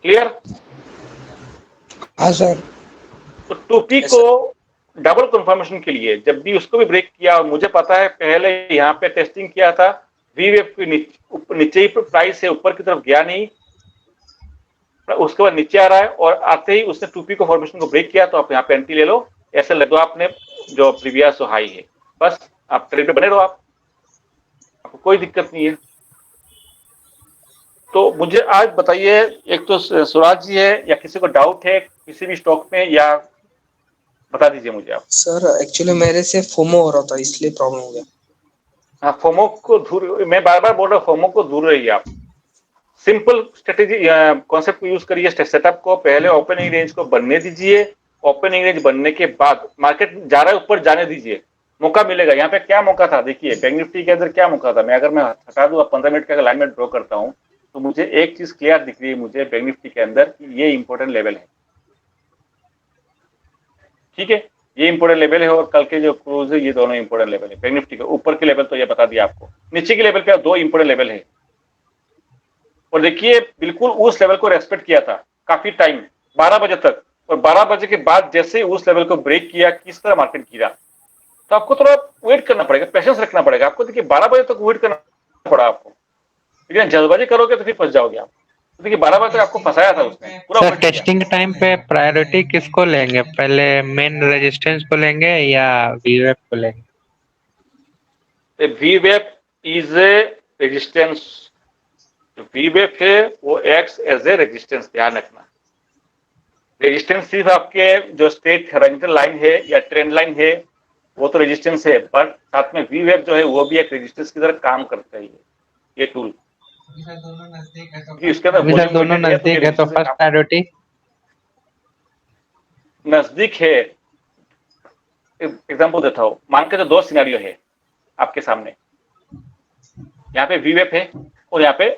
Speaker 2: क्लियर?
Speaker 3: हाँ सर।
Speaker 2: तो 2P को डबल कंफर्मेशन के लिए जब भी उसको भी ब्रेक किया, और मुझे पता है पहले यहाँ पे टेस्टिंग किया था, वीवेप के नीचे ही प्राइस है, ऊपर की तरफ गया नहीं, उसके बाद नीचे आ रहा है, और आते ही उसने 2P को फॉर्मेशन को ब्रेक किया, तो आप यहाँ पे एंट्री ले लो, ऐसे लग दो आपने जो प्रीवियस हाई है, बस आप ट्रेड पे बने रहो, आपको कोई दिक्कत नहीं है। तो मुझे आज बताइए, एक तो सुराज जी है या किसी को डाउट है किसी भी स्टॉक में, या बता दीजिए मुझे आप।
Speaker 1: सर एक्चुअली मेरे से फोमो हो रहा था इसलिए प्रॉब्लम हो गया।
Speaker 2: हाँ, फोमो को दूर, मैं बार बार बोल रहा हूँ, फोमो को दूर रहिए आप। सिंपल स्ट्रेटेजी कॉन्सेप्ट को यूज करिए, सेटअप को पहले ओपनिंग रेंज को बनने दीजिए, ओपनिंग रेंज बनने के बाद मार्केट जा रहा है ऊपर, जाने दीजिए, मौका मिलेगा। यहाँ पे क्या मौका था देखिए, बैंक निफ्टी के अंदर क्या मौका था, अगर मैं हटा दूं 15 मिनट का लाइन में ड्रॉ करता हूं, तो मुझे एक चीज क्लियर दिख रही है मुझे बैंक निफ्टी के अंदर, ये इंपॉर्टेंट लेवल है, ठीक है, ये इंपॉर्टेंट लेवल है, और कल के जो क्लोज है ये दोनों इंपॉर्टेंट लेवल है। बैंक निफ्टी के ऊपर के लेवल तो ये बता दिया आपको, नीचे के लेवल पे 2 इंपॉर्टेंट लेवल है, और देखिए बिल्कुल उस लेवल को रेस्पेक्ट किया था काफी टाइम, 12 बजे तक, और 12 बजे के बाद जैसे उस लेवल को ब्रेक किया, किस तरह मार्केट गिरा, तो आपको थोड़ा वेट करना पड़ेगा, पेशेंस रखना पड़ेगा आपको। देखिए 12 बजे तक वेट करना पड़ा आपको, लेकिन जल्दबाजी करोगे तो फिर फंस जाओगे आप। तो देखिए 12 बजे तक आपको फंसाया था उसने पूरा।
Speaker 4: सर टेस्टिंग टाइम पे प्रायोरिटी किसको लेंगे, पहले मेन रेजिस्टेंस को लेंगे या वीवेप को लेंगे?
Speaker 2: वीवेप इज ए रेजिस्टेंस, वीवेप है वो एक्स एज ए रेजिस्टेंस, ध्यान रखना। रेजिस्टेंस सिर्फ आपके जो स्ट्रेट हॉरिजॉन्टल लाइन है या ट्रेंड लाइन है वो तो रेजिस्टेंस है, पर साथ में वीवेप जो है वो भी एक रेजिस्टेंस की तरह काम करता है ये टूल।
Speaker 4: दोनों नजदीक है
Speaker 2: तो
Speaker 4: फर्स्ट प्रायोरिटी
Speaker 2: नजदीक है। एग्जांपल देता हूं, मान के तो 2 सिनेरियो है आपके सामने, यहाँ पे वीवेप है और यहाँ पे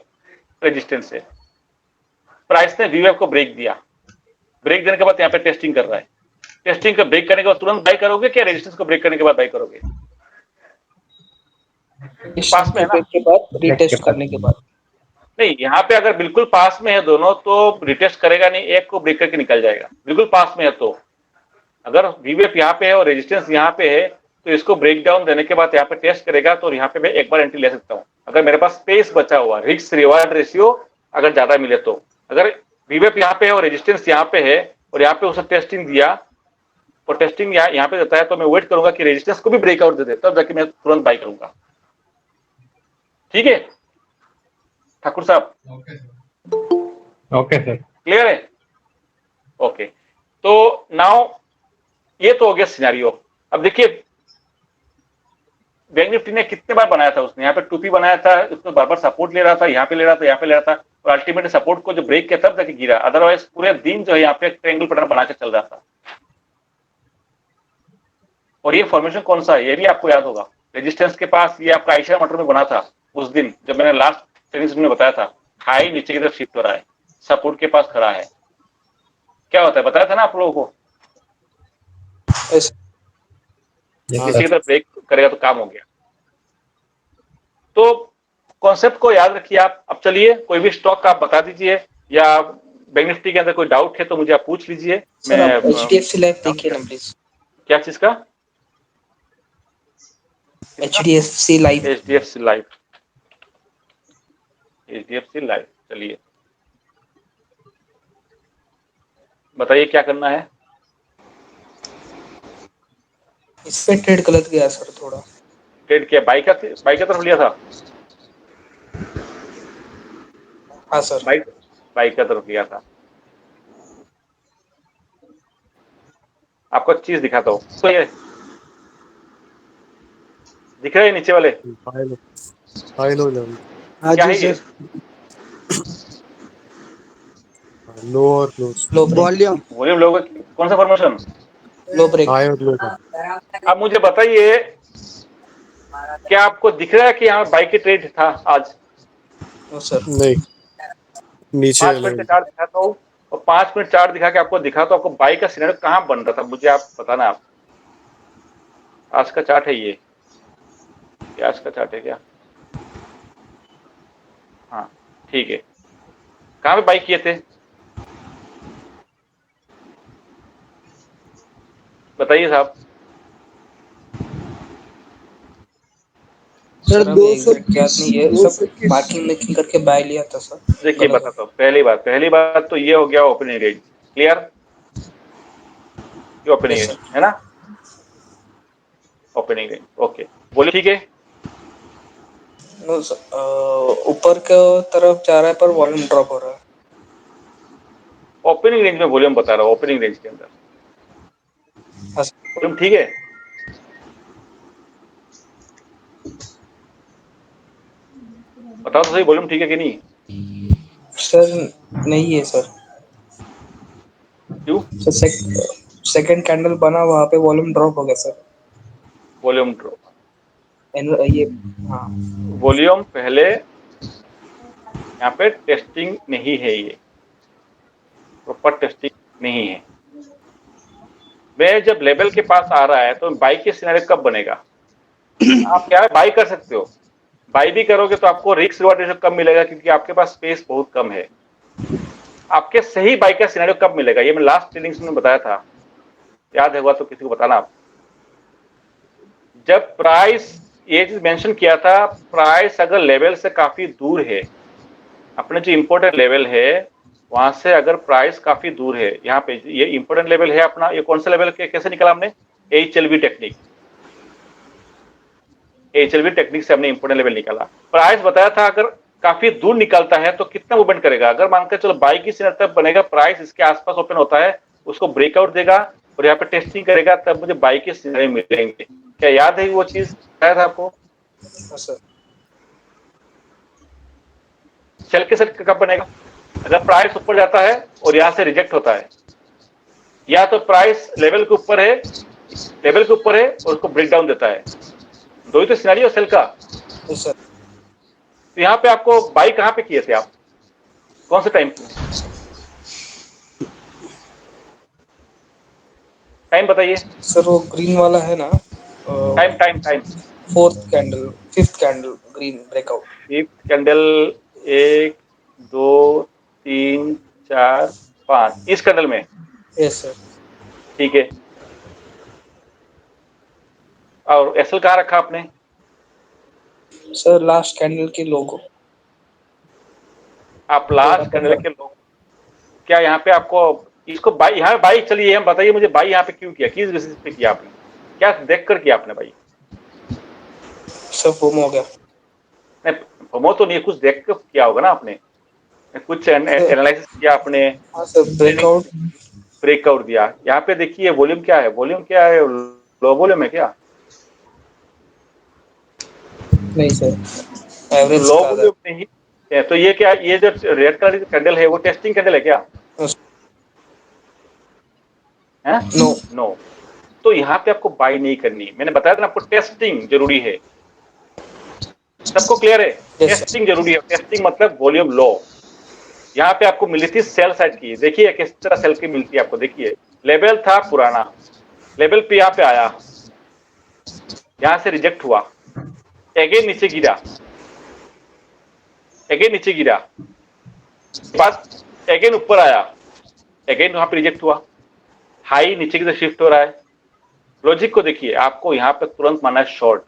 Speaker 2: रेजिस्टेंस है। प्राइस ने वीवेप को ब्रेक दिया, ब्रेक देने के बाद यहाँ पे टेस्टिंग कर रहा है, टेस्टिंग को ब्रेक करने के बाद तुरंत बाय करोगे क्या रेजिस्टेंस को ब्रेक करने के बाद बाय करोगे? पास में है ना,
Speaker 1: के बाद रिटेस्ट करने के बाद
Speaker 2: नहीं, यहाँ पे अगर बिल्कुल पास में है दोनों तो रिटेस्ट करेगा नहीं, एक को ब्रेक करके निकल जाएगा। बिल्कुल पास में है तो अगर वीवेप यहाँ पे है और रेजिस्टेंस यहाँ पे है तो इसको ब्रेक डाउन देने के बाद यहाँ पे टेस्ट करेगा, तो यहाँ पे मैं एक बार एंट्री ले सकता हूँ अगर मेरे पास स्पेस बचा हुआ, रिस्क रिवार्ड रेशियो अगर ज्यादा मिले तो। अगर वीवेप यहाँ पे है और रेजिस्टेंस यहाँ पे है, और यहाँ पे उसने टेस्टिंग दिया, और टेस्टिंग यहाँ पे देता है, तो मैं वेट करूंगा कि रेजिस्टेंस को भी ब्रेकआउट दे दे, तब जाके मैं तुरंत बाई करूंगा। ठीक है ठाकुर साहब?
Speaker 4: Okay sir.
Speaker 2: क्लियर है? ओके, तो नाउ ये तो हो गया सिनेरियो। अब देखिए बैंक निफ्टी ने कितने बार बनाया था, उसने यहाँ पे टूपी बनाया था, उसमें बार बार सपोर्ट ले रहा था, यहाँ पे ले रहा था, यहाँ पे ले रहा था, और अल्टीमेटली सपोर्ट को जो ब्रेक किया तब जाके गिरा, अदरवाइज पूरे दिन जो है यहाँ पे ट्रायंगल पैटर्न बना के चल रहा था। और ये फॉर्मेशन कौन सा है ये भी आपको याद होगा, रेजिस्टेंस के पास ये आपका आयशा मोटर में बना था उस दिन जब मैंने लास्ट ट्रेनिंग में बताया था, हाई नीचे की तरफ शिफ्ट हो रहा है, सपोर्ट के पास खड़ा है, क्या होता है बताया था ना आप लोगों को, नीचे की तरफ ब्रेक करेगा तो काम हो गया। तो कॉन्सेप्ट को याद रखिए आप। अब चलिए कोई भी स्टॉक आप बता दीजिए, या बैंक निफ्टी के अंदर कोई डाउट है तो मुझे आप पूछ लीजिए।
Speaker 1: सर आप HDFC लाइफ देखिए ना प्लीज।
Speaker 2: क्या चीज का?
Speaker 1: HDFC life.
Speaker 2: HDFC life, HDFC life, चलिए बताइए क्या करना है।
Speaker 1: इस पे ट्रेड गलत गया सर थोड़ा।
Speaker 2: ट्रेड किया बाई का तरफ लिया था?
Speaker 1: हाँ सर।
Speaker 2: बाई का तरफ लिया था। आपको चीज दिखाता हूँ, तो ये दिख रहे हैं नीचे वाले?
Speaker 3: हाँ
Speaker 2: क्या
Speaker 3: जी
Speaker 2: है ये?
Speaker 3: सर, लो वॉल्यूम
Speaker 2: वॉल्यूम लोगों कौन सा फॉर्मेशन?
Speaker 1: लो ब्रेक।
Speaker 2: अब मुझे बताइए क्या आपको दिख रहा है कि यहाँ बाई की ट्रेड था आज?
Speaker 1: No sir.
Speaker 6: नहीं, नीचे
Speaker 2: 5 मिनट का चार्ट दिखाता हूँ, और 5 मिनट चार्ट दिखा के आपको दिखा तो आपको बाई का सिनेरियो कहाँ बन रहा था, मुझे आप बताना। आप आज का चार्ट है ये आज का चार्ट है क्या? हाँ ठीक है, कहाँ पे बाई किए थे बताइए साहब?
Speaker 3: सर 200
Speaker 1: याद नहीं है, सब मार्किंग मेकिंग करके बाय लिया था सर।
Speaker 2: देखिए बताता हूँ, पहली बात तो ये हो गया ओपनिंग रेंज, क्लियर? ये ओपनिंग रेंज है ना, ओपनिंग रेंज, ओके बोलिए ठीक है।
Speaker 1: नो सर, ऊपर के तरफ जा रहा है पर वॉल्यूम ड्रॉप हो रहा है।
Speaker 2: ओपनिंग रेंज में वॉल्यूम बता रहा हूँ, ओपनिंग रेंज के अंदर वॉल्यूम ठीक है। बताओ तो सही, वॉल्यूम ठीक है कि नहीं?
Speaker 1: सर नहीं है सर।
Speaker 2: क्यों?
Speaker 1: सर सेकंड कैंडल बना, वहाँ पे वॉल्यूम ड्रॉप हो गया सर।
Speaker 2: वॉल्यूम ड्रॉप,
Speaker 1: ये हाँ,
Speaker 2: वॉल्यूम पहले यहाँ पे टेस्टिंग नहीं है, ये प्रॉपर टेस्टिंग नहीं है। मैं जब लेवल के पास आ रहा है तो बाई के सिनेरियो कब बनेगा? आप क्या है बाई कर सकते हो, बाई भी करोगे तो आपको रिस्क रिवॉर्ड रेशियो कम मिलेगा, क्योंकि आपके पास स्पेस बहुत कम है। आपके सही बाई का सिनेरियो कब मिलेगा, ये मैं लास्ट ट्रेनिंग्स में बताया था, याद है हुआ तो किसी को बताना आप। जब प्राइस, ये चीज मेंशन किया था, प्राइस अगर लेवल से काफी दूर है, अपने जो इंपोर्टेंट लेवल है वहां से अगर प्राइस काफी दूर है, यहाँ पे ये इंपोर्टेंट लेवल है अपना, ये कौन सा लेवल के कैसे निकाला हमने? HLV टेक्निक, HLV टेक्निक से हमने इंपोर्टेंट लेवल निकाला। प्राइस बताया था अगर काफी दूर निकलता है तो कितना मूवमेंट करेगा, अगर मानकर चलो बाई की सिनेरियो तब बनेगा, प्राइस इसके आसपास ओपन होता है, उसको ब्रेकआउट देगा और यहाँ पे टेस्टिंग करेगा, तब मुझे बाई के सिनेरियो मिलेंगे। क्या याद है वो चीज बताया था आपको?
Speaker 1: सर।
Speaker 2: सेल के सेल कब बनेगा? अगर प्राइस ऊपर जाता है और यहाँ से रिजेक्ट होता है, या तो प्राइस लेवल के ऊपर है और उसको ब्रेक डाउन देता है, दो ही तो सिनेरियो सेल का।
Speaker 1: सर
Speaker 2: तो यहाँ पे आपको बाई कहाँ पे किए थे आप, कौन से टाइम बताइए
Speaker 1: सर, वो ग्रीन वाला है ना,
Speaker 2: time
Speaker 1: fourth candle, fifth candle, green breakout,
Speaker 2: fifth candle, 1 2 3 4 5 इस कैंडल में।
Speaker 1: Yes sir.
Speaker 2: ठीक है, और एसएल कहाँ रखा आपने?
Speaker 1: सर लास्ट कैंडल के लोगो।
Speaker 2: आप लास्ट कैंडल के लोग क्या यहाँ पे आपको इसको बाई, यहाँ बाई, चलिए हम बताइए मुझे बाई यहाँ पे क्यों किया, किस बेसिस पे किया आपने, क्या देख कर किया आपने बाई?
Speaker 1: सब फोमो हो गया।
Speaker 2: नहीं, फोमो तो नहीं, कुछ देख कर किया होगा ना आपने, कुछ एनालिसिस किया आपने,
Speaker 1: हाँ सर, ब्रेकआउट।
Speaker 2: ब्रेकआउट दिया। यहाँ पे देखिए वॉल्यूम क्या है, वॉल्यूम क्या है, लो वॉल्यूम है क्या?
Speaker 1: नहीं सर, एवरेज
Speaker 2: लो
Speaker 1: का था।
Speaker 2: वॉल्यूम नहीं है, तो ये क्या, ये जो रेड कलर की कैंडल है वो टेस्टिंग कैंडल है क्या? है
Speaker 1: नो।
Speaker 2: नो। तो यहाँ पे आपको बाई नहीं करनी, मैंने बताया था ना आपको टेस्टिंग जरूरी है। सबको क्लियर है? टेस्टिंग जरूरी है। टेस्टिंग मतलब वॉल्यूम लो। यहाँ पे आपको मिली थी सेल साइड की, देखिए किस तरह सेल की मिलती है आपको। देखिए लेवल था पुराना, लेवल पे यहाँ पे आया, यहां से रिजेक्ट हुआ, अगेन नीचे गिरा, अगेन नीचे गिरा, बाद अगेन ऊपर आया, अगेन वहां पे रिजेक्ट हुआ, हाई नीचे की तरफ शिफ्ट हो रहा है। लॉजिक को देखिए, आपको यहां पे तुरंत माना है शॉर्ट।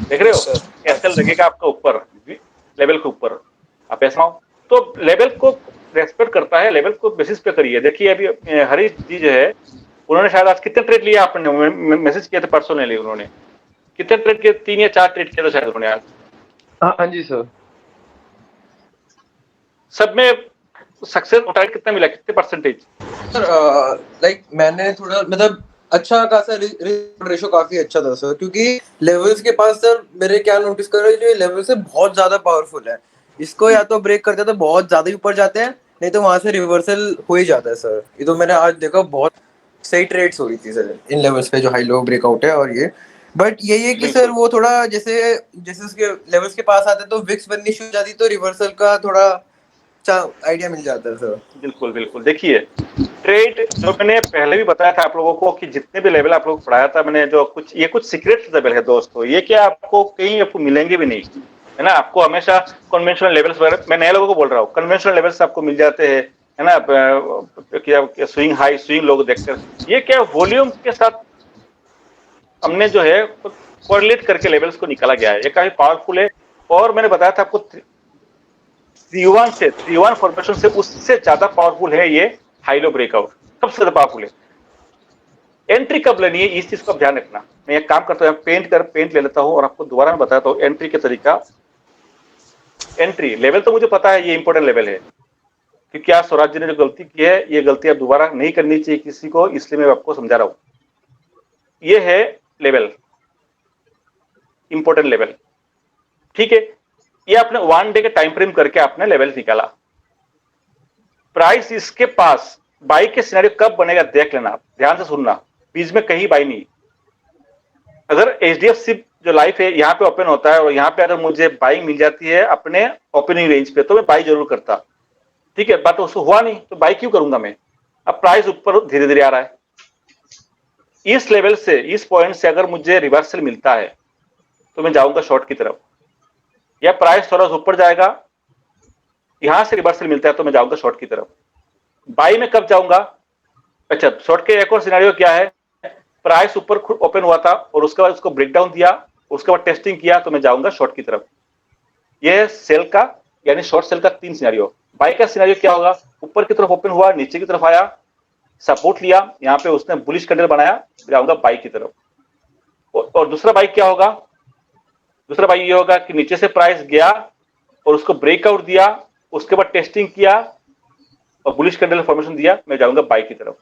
Speaker 2: देख रहे हो एसएल लगेगा आपका ऊपर, लेवल के ऊपर, आप ऐसा हो तो लेवल को रेस्पेक्ट करता है, लेवल को बेसिस पे करिए। देखिए अभी हरीश जी जो है, उन्होंने शायद आज कितने ट्रेड लिया, आपने मैसेज किया था परसों ने लिए, उन्होंने कितने ट्रेड किए? 3 या 4 ट्रेड किए थे शायद उन्होंने आज।
Speaker 7: हाँ जी सर।
Speaker 2: सब में सक्सेस टारगेट कितना मिला, कितने परसेंटेज?
Speaker 7: सर लाइक मैंने थोड़ा मतलब अच्छा खासा रेशो काफी अच्छा था सर, क्योंकि लेवल्स के पास सर मेरे क्या नोटिस कर रहे हैं, जो ये लेवल से बहुत ज्यादा पावरफुल है, इसको या तो ब्रेक करते हैं तो बहुत ज्यादा ही ऊपर जाते हैं, नहीं तो वहां से रिवर्सल हो ही जाता है सर। ये तो मैंने आज देखा, बहुत सही ट्रेड्स हो रही थी सर इन लेवल्स पे, जो हाई लो ब्रेकआउट है। और ये बट यही है कि सर वो थोड़ा जैसे जैसे उसके लेवल्स के पास आते हैं तो विक्स बननी शुरू हो जाती, तो रिवर्सल का थोड़ा आइडिया मिल जाता है सर।
Speaker 2: बिल्कुल बिल्कुल। देखिए ट्रेड जो मैंने पहले भी बताया था आप लोगों को कि जितने भी लेवल आप लोगों को पढ़ाया था मैंने, जो कुछ ये कुछ सीक्रेट लेवल है दोस्तों, ये क्या आपको कहीं आपको मिलेंगे भी नहीं, है ना। आपको हमेशा कन्वेंशनल लेवल्स वगैरह, मैं नए लोगों को बोल रहा हूँ, कन्वेंशनल लेवल्स आपको मिल जाते हैं, है ना। क्या स्विंग हाई स्विंग लोग देखकर, ये क्या वॉल्यूम के साथ हमने जो है कोरिलेट करके लेवल्स को निकाला गया है, ये काफी पावरफुल है। और मैंने बताया था आपको त्रिवन फॉर्मेशन से उससे ज्यादा पावरफुल है ये हाई लो ब्रेकआउट, सबसे ज्यादा पावरफुल है। एंट्री कब लेनी है इस चीज को आप ध्यान रखना। मैं एक काम करता हूँ, पेंट ले लेता हूँ और आपको दोबारा मैं बताता हूँ एंट्री के तरीका। एंट्री लेवल तो मुझे पता है ये इंपॉर्टेंट लेवल है, क्योंकि आज स्वराज जी ने जो गलती की है, ये गलती आप दोबारा नहीं करनी चाहिए किसी को, इसलिए मैं आपको समझा रहा हूँ। ये है लेवल, इंपॉर्टेंट लेवल, ठीक है। ये आपने 1 डे के टाइम फ्रेम करके आपने लेवल निकाला। प्राइस इसके पास बाई के सिनेरियो कब बनेगा देख लेना, ध्यान से सुनना, बीच में कहीं बाई नहीं। अगर एचडीएफसी जो लाइफ है यहाँ पे ओपन होता है और यहाँ पे अगर मुझे बाइंग मिल जाती है अपने ओपनिंग रेंज पे, तो मैं बाई जरूर करता, ठीक है। बट उसको हुआ नहीं तो बाई क्यों करूंगा मैं। अब प्राइस ऊपर धीरे धीरे आ रहा है, इस लेवल से, इस पॉइंट से अगर मुझे रिवर्सल मिलता है तो मैं जाऊंगा शॉर्ट की तरफ, या प्राइस थोड़ा ऊपर जाएगा, यहां से रिवर्सल मिलता है तो मैं जाऊंगा शॉर्ट की तरफ। बाई में कब जाऊंगा? अच्छा, शॉर्ट के एक और सिनेरियो क्या है, प्राइस ऊपर ओपन हुआ था और उसके बाद उसको ब्रेक डाउन दिया, उसके बाद टेस्टिंग किया, तो मैं जाऊंगा शॉर्ट की तरफ। यह सेल का यानी शॉर्ट सेल का 3 सिनेरियो। बाई का सिनेरियो क्या होगा, ऊपर की तरफ ओपन हुआ, नीचे की तरफ आया, सपोर्ट लिया, यहाँ पे उसने बुलिश कैंडल बनाया, जाऊंगा बाई की तरफ। और दूसरा बाई क्या होगा, दूसरा बाई ये होगा कि नीचे से प्राइस गया और उसको ब्रेकआउट दिया, उसके बाद टेस्टिंग किया और बुलिश कैंडल फॉर्मेशन दिया, मैं जाऊंगा बाई की तरफ।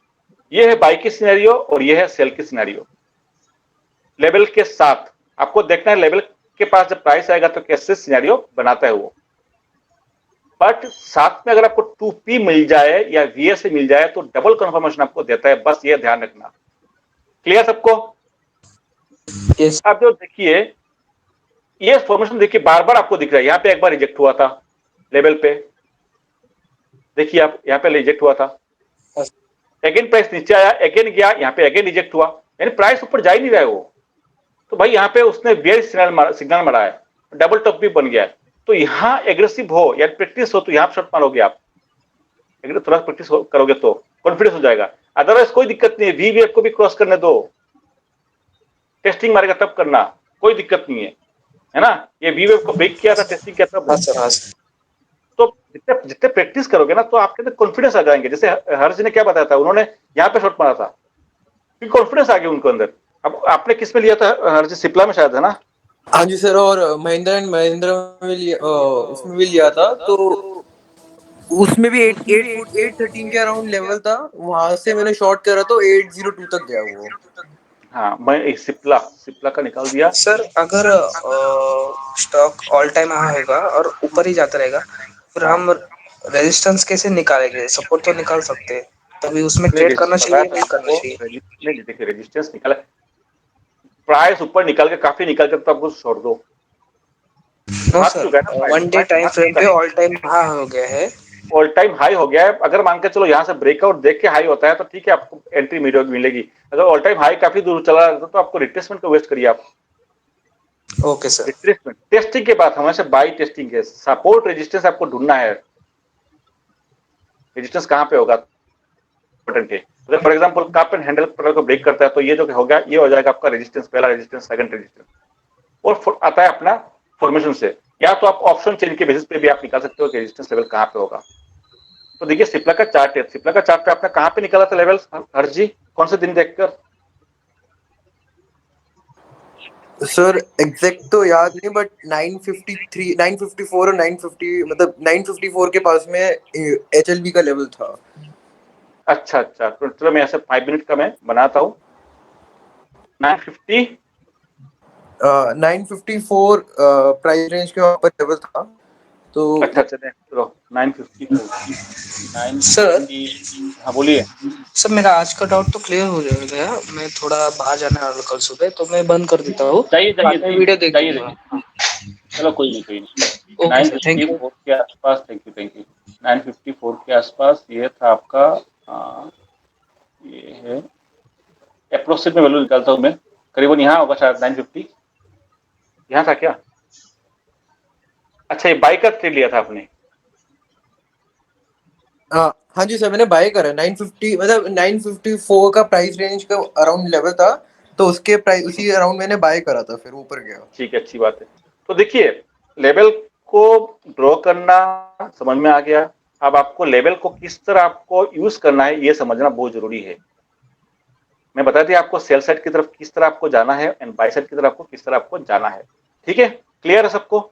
Speaker 2: ये है बाई की सिनेरियो और ये है सेल की सिनेरियो। लेवल के साथ आपको देखना है, लेवल के पास जब प्राइस आएगा तो कैसे सिनेरियो बनाता है वो। बट साथ में अगर आपको 2P मिल जाए या VSA मिल जाए तो डबल कंफर्मेशन आपको देता है, बस ये ध्यान रखना। क्लियर सबको?
Speaker 1: yes.
Speaker 2: आप जो देखिए ये फॉर्मेशन देखिए बार बार आपको दिख रहा है, यहाँ पे एक बार रिजेक्ट हुआ था लेवल पे, देखिए आप यहाँ पे रिजेक्ट हुआ था, अगेन प्राइस नीचे आया, अगेन गया, यहाँ पे अगेन रिजेक्ट हुआ, यानी प्राइस ऊपर जा ही नहीं रहा है वो। तो भाई यहाँ पे उसने बेयरिश सिग्नल मारा है, डबल टॉप भी बन गया है। तो यहाँ एग्रेसिव हो या प्रैक्टिस हो तो यहाँ शॉट मारोगे आप, अगर थोड़ा प्रैक्टिस करोगे तो कॉन्फिडेंस हो जाएगा। अदरवाइज कोई दिक्कत नहीं है, वीवीएफ को भी क्रॉस करने दो, टेस्टिंग मारेगा तब करना, कोई दिक्कत नहीं है, है ना। ये वीवेव को ब्रेक किया था, टेस्टिंग किया था, तो जितने जितने प्रैक्टिस करोगे ना तो आपके अंदर कॉन्फिडेंस आ जाएंगे। जैसे हर्ष ने क्या बताया था, उन्होंने यहाँ पे शॉट मारा था, फिर कॉन्फिडेंस आ गया उनको अंदर। अब आपने किस में लिया था हर्ष? सिप्ला में शायद, है ना?
Speaker 7: हाँ जी सर, और महिंद्रा एंड महिंद्रा में उसमें भी लिया था, तो उसमें भी 813 के अराउंड लेवल था, वहां से मैंने शॉर्ट करा तो 802 तक गया वो।
Speaker 2: हाँ, मैं एक सिप्ला का निकाल दिया।
Speaker 1: सर अगर स्टॉक ऑल टाइम हाई होगा और ऊपर ही जाता रहेगा, फिर हम रेजिस्टेंस कैसे निकालेंगे? सपोर्ट तो निकाल सकते हैं, तभी उसमें ट्रेड करना चाहिए या नहीं करना चाहिए?
Speaker 2: नहीं, देखिए रेजिस्टेंस निकाला, प्राइस ऊपर निकाल के काफी निकाल कर तो आपको छोड़ दो।
Speaker 1: No sir, one day time frame पे ऑल टाइम हाई हो गया है।
Speaker 2: ऑल टाइम हाई हो गया है, अगर मान के चलो यहाँ से ब्रेकआउट देख के हाई होता है तो ठीक है, आपको एंट्री मिलेगी। अगर ऑल टाइम हाई काफी दूर चला जाता तो आपको रिट्रेसमेंट को वेस्ट करिए आप।
Speaker 1: Okay sir.
Speaker 2: रिट्रेसमेंट टेस्टिंग के बाद हमेशा बाई टेस्टिंग है, सपोर्ट रेजिस्टेंस आपको ढूंढना है। रेजिस्टेंस कहाँ पे होगा इम्पोर्टेंट है। अगर for example cup and handle को ब्रेक करता है तो ये जो हो गया, ये हो जाएगा आपका रेजिस्टेंस, पहला रेजिस्टेंस, सेकंड रेजिस्टेंस। और आता है अपना फॉर्मेशन से, या तो आप ऑप्शन चेंज के बेसिस पे भी आप निकाल सकते हो कि रेजिस्टेंस लेवल कहाँ पे होगा। तो देखिए सिप्ला का चार्ट है, सिप्ला का चार्ट पे आपने कहाँ पे निकाला था लेवल हर्ष जी, कौन से दिन देखकर?
Speaker 7: सर एग्जैक्ट तो याद नहीं, बट 953, 954 और 950, मतलब 954 के पास में HLB का लेवल था।
Speaker 2: अच्छा, तो चलो मैं ऐसे 5 मिनट का मैं बनाता हूँ।
Speaker 7: 954 प्राइस रेंज के ऊपर लेवल था, तो
Speaker 2: अच्छा चलो 954
Speaker 1: सर।
Speaker 2: हाँ बोलिए
Speaker 1: सर मेरा आज का डाउट तो क्लियर हो गया, मैं थोड़ा बाहर जाने वाला कल सुबह, तो मैं बंद कर देता हूँ, बाद में वीडियो देख लूंगा।
Speaker 2: चलो कोई नहीं।
Speaker 1: Okay sir, thank you.
Speaker 2: 954 के आसपास, थैंक यू। 954 के आसपास ये था आपका, ये है अप्रोक्सीमेट में वैल्यू निकालता हूँ मैं, करीबन यहाँ होगा शायद 950, यहाँ था क्या? अच्छा, ये बाई का ट्रेड लिया था आपने?
Speaker 7: हाँ जी सर, मैंने बाय करा 950, मतलब 954 का प्राइस रेंज का अराउंड लेवल था, तो उसके प्राइस उसी अराउंड मैंने बाय करा था, फिर ऊपर गया।
Speaker 2: ठीक है, अच्छी बात है। तो देखिए लेवल को ड्रॉ करना समझ में आ गया। अब आपको लेवल को किस तरह आपको यूज करना है ये समझना बहुत जरूरी है। मैं बता दिया आपको सेल साइड की तरफ किस तरह आपको जाना है एंड बाय साइड की तरफ आपको किस तरह आपको जाना है। ठीक है, क्लियर है सबको?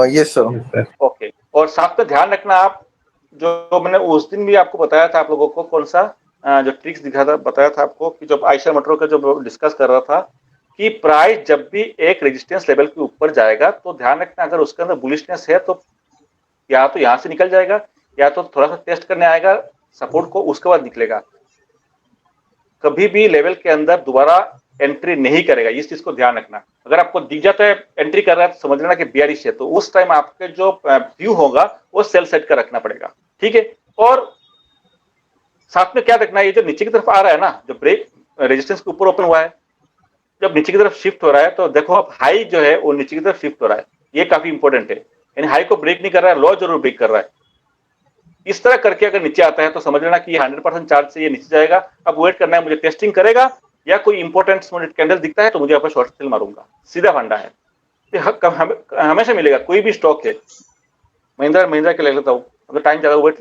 Speaker 7: Yes sir.
Speaker 2: ओके, और साथ में ध्यान रखना आप, जो मैंने उस दिन भी आपको बताया था आप लोगों को, कौन सा जो ट्रिक्स बताया था आपको, कि जब आयशर मोटर का जो डिस्कस कर रहा था कि प्राइस जब भी एक रेजिस्टेंस लेवल के ऊपर जाएगा तो ध्यान रखना, अगर उसके अंदर बुलिशनेस है तो या तो यहां से निकल जाएगा या तो थोड़ा सा टेस्ट करने आएगा सपोर्ट को, उसके बाद निकलेगा। कभी भी लेवल के अंदर दोबारा एंट्री नहीं करेगा, इस चीज को ध्यान रखना। अगर आपको दिख जाता है एंट्री कर रहा है तो समझ लेना कि बेयरिश है, तो उस टाइम आपके जो व्यू होगा वो सेल साइड का रखना पड़ेगा। ठीक है, और साथ में क्या देखना है, ये जो नीचे की तरफ आ रहा है ना, जो ब्रेक रेजिस्टेंस के ऊपर ओपन हुआ है, जब नीचे की तरफ शिफ्ट हो रहा है तो देखो अब हाई जो है वो नीचे की तरफ शिफ्ट हो रहा है, ये काफी इंपॉर्टेंट है। यानी हाई को ब्रेक नहीं कर रहा है, लो जरूर ब्रेक कर रहा है। इस तरह करके अगर नीचे आता है तो समझ लेना कि 100% चार्ज से ये नीचे जाएगा। अब वेट करना है, मुझे टेस्टिंग करेगा या कोई इंपॉर्टेंट कैंडल दिखता है तो मुझे यहाँ शॉर्ट सेल मारूंगा, सीधा फंडा है। हमेशा मिलेगा, कोई भी स्टॉक है। महिंद्रा के ले लेता हूँ, अगर टाइम ज्यादा वेट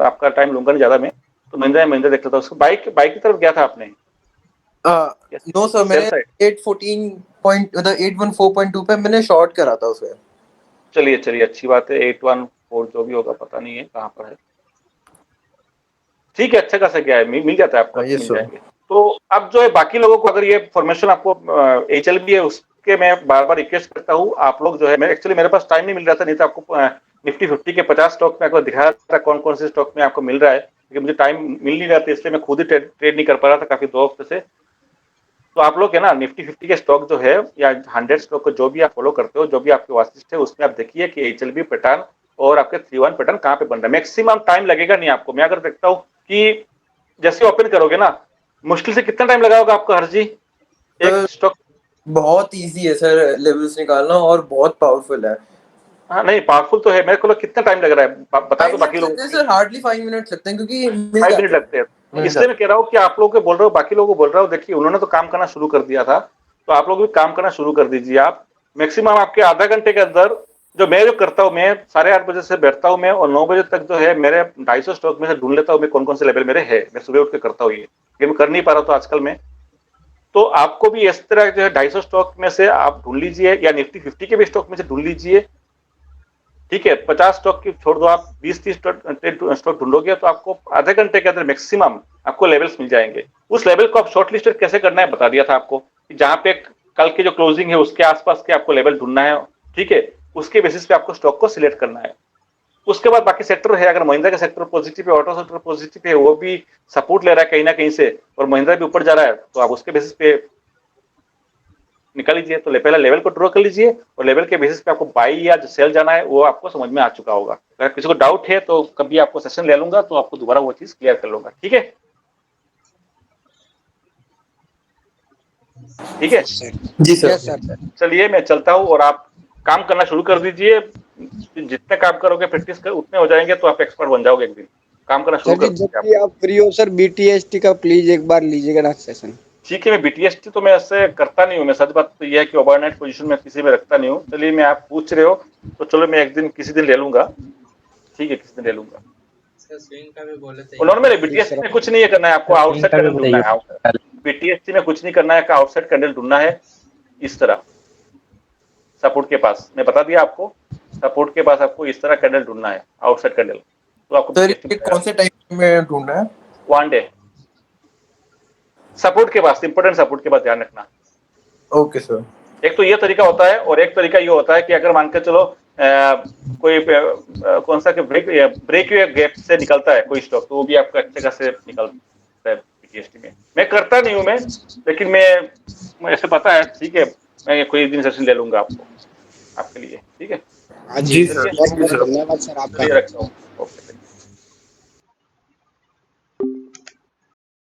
Speaker 2: आपका टाइम लूंगा नहीं ज्यादा, मैं तो महिंद्रा देख लेता हूँ। उसको बाइक की तरफ गया था आपने?
Speaker 7: नो सर, मैंने 814.2 पे मैंने शॉर्ट करा था उसे।
Speaker 2: चलिए अच्छी बात है। 814 जो भी होगा पता नहीं है कहाँ पर है। ठीक है, अच्छा खासा गया है, मिल जाता है आपको, मिल जाएंगे। तो अब जो है बाकी लोगों को, अगर ये फॉर्मेशन आपको HLB है उसके मैं बार बार रिक्वेस्ट करता हूँ, आप लोग जो है, मैं एक्चुअली मेरे पास टाइम नहीं मिल रहा था, नहीं तो आपको निफ्टी 50 के 50 स्टॉक में आपको दिखा रहा था कौन कौन से स्टॉक में आपको मिल रहा है, लेकिन मुझे टाइम मिल नहीं रहा था, इसलिए मैं खुद ही ट्रेड नहीं कर पा रहा था काफी 2 हफ्ते से। तो आप लोग है ना निफ्टी 50 के स्टॉक जो है या 100 स्टॉक को जो भी आप फॉलो करते हो, जो भी आपके वाचिस्ट है, उसमें आप देखिए कि HLB पैटर्न और आपके 3-1 पैटर्न कहाँ पे बन रहा है। मैक्सिमम टाइम लगेगा नहीं आपको। मैं अगर देखता हूँ कि जैसे ओपन करोगे ना, मुश्किल से कितना टाइम लगा होगा आपको हर जी एक स्टॉक?
Speaker 7: बहुत इजी है सर लेवल्स निकालना, और बहुत पावरफुल है।
Speaker 2: हाँ नहीं, पावरफुल तो है, मेरे को कितना टाइम लग रहा है बता दो बाकी लोगों को।
Speaker 7: सर हार्डली 5 मिनट लगते हैं, क्योंकि
Speaker 2: 5 मिनट लगते हैं। इसलिए मैं कह रहा हूँ कि आप लोगों को बोल रहा हूँ, बाकी लोगों को बोल रहा हूँ, देखिए उन्होंने तो काम करना शुरू कर दिया था, तो आप लोग भी काम करना शुरू कर दीजिए। आप मैक्सिमम आपके आधा घंटे के अंदर जो मैं जो करता हूँ, मैं 8:30 बजे से बैठता हूँ मैं, और 9 बजे तक जो है मेरे 250 स्टॉक में से ढूंढ लेता हूँ मैं कौन कौन से लेवल मेरे है। मैं सुबह उठ के करता हूँ ये मैं कर नहीं पा रहा था आजकल में। तो आपको भी इस तरह जो है 250 स्टॉक में से आप ढूंढ लीजिए, या निफ्टी 50 के भी स्टॉक में से ढूंढ लीजिए, ठीक है। 50 स्टॉक की छोड़ दो, आप 20-30 स्टॉक ढूंढोगे तो आपको आधे घंटे के अंदर मैक्सिमम आपको लेवल्स मिल जाएंगे। उस लेवल को आप शॉर्ट लिस्टेड कैसे करना है बता दिया था आपको, जहां पे कल की जो क्लोजिंग है उसके आसपास के आपको लेवल ढूंढना है, ठीक है। उसके बेसिस पे आपको स्टॉक को सिलेक्ट करना है। उसके बाद बाकी सेक्टर है, अगर महिंद्रा का सेक्टर पॉजिटिव है, ऑटो सेक्टर पॉजिटिव है, वो भी सपोर्ट ले रहा है कहीं ना कहीं से, और महिंद्रा भी ऊपर जा रहा है, तो आप उसके बेसिस पे निकाल लीजिए। तो पहले लेवल को ड्रॉ कर लीजिए, और लेवल के बेसिस पे आपको बाई या सेल जाना है वो आपको समझ में आ चुका होगा। अगर किसी को डाउट है तो कभी आपको सेशन ले लूंगा, तो आपको दोबारा वो चीज क्लियर कर लूंगा, ठीक है। ठीक है
Speaker 7: जी सर।
Speaker 3: Yes sir.
Speaker 2: चलिए मैं चलता हूँ, और आप काम करना शुरू कर दीजिए। जितने काम करोगे प्रैक्टिस कर उतने हो जाएंगे, तो आप एक्सपर्ट बन जाओगे एक दिन। काम करना शुरू
Speaker 3: सर
Speaker 2: कर
Speaker 3: जी जब
Speaker 2: दीजिए
Speaker 3: भी आप फ्री हो सर BTST का प्लीज एक बार लीजिएगा ना सेशन।
Speaker 2: ठीक है। मैं बीटीएसटी तो मैं ऐसे करता नहीं हूँ, मैं सच बात तो यह है कि ओवरनाइट पोजीशन में किसी में रखता नहीं हूँ। चलिए मैं आप पूछ रहे हो तो चलो मैं एक दिन किसी दिन ले लूंगा, ठीक है, किसी दिन ले लूंगा। उन्होंने मेरे बीटीएसटी में कुछ नहीं है करना है, आपको आउटसाइड कैंडल ढूंढना है। बीटीएसटी में कुछ नहीं करना है, आउटसाइड कैंडल ढूंढना है इस तरह सपोर्ट के पास। मैं बता दिया आपको, सपोर्ट के पास आपको इस तरह कैंडल ढूंढना है, आउटसाइड कैंडल। तो आपको
Speaker 7: सर ये कौन से टाइम में ढूंढना है?
Speaker 2: 1 डे सपोर्ट के पास, इंपोर्टेंट सपोर्ट के पास ध्यान रखना।
Speaker 7: Okay sir.
Speaker 2: एक तो ये तरीका होता है, और एक तरीका ये होता है कि अगर मान के चलो कोई कौन सा ब्रेक गैप से निकलता है कोई स्टॉक, तो वो भी आपका अच्छे खासे निकलता है बीटीएसटी में। मैं करता नहीं हूं मैं, लेकिन मैं ऐसे पता है, ठीक है। मैं कोई दिन सेशन ले लूंगा आपको आपके लिए, ठीक है।
Speaker 3: हाँ जी
Speaker 7: सर।
Speaker 3: बहुत बहुत धन्यवाद सर आपका।
Speaker 2: रखता हूँ। ओके।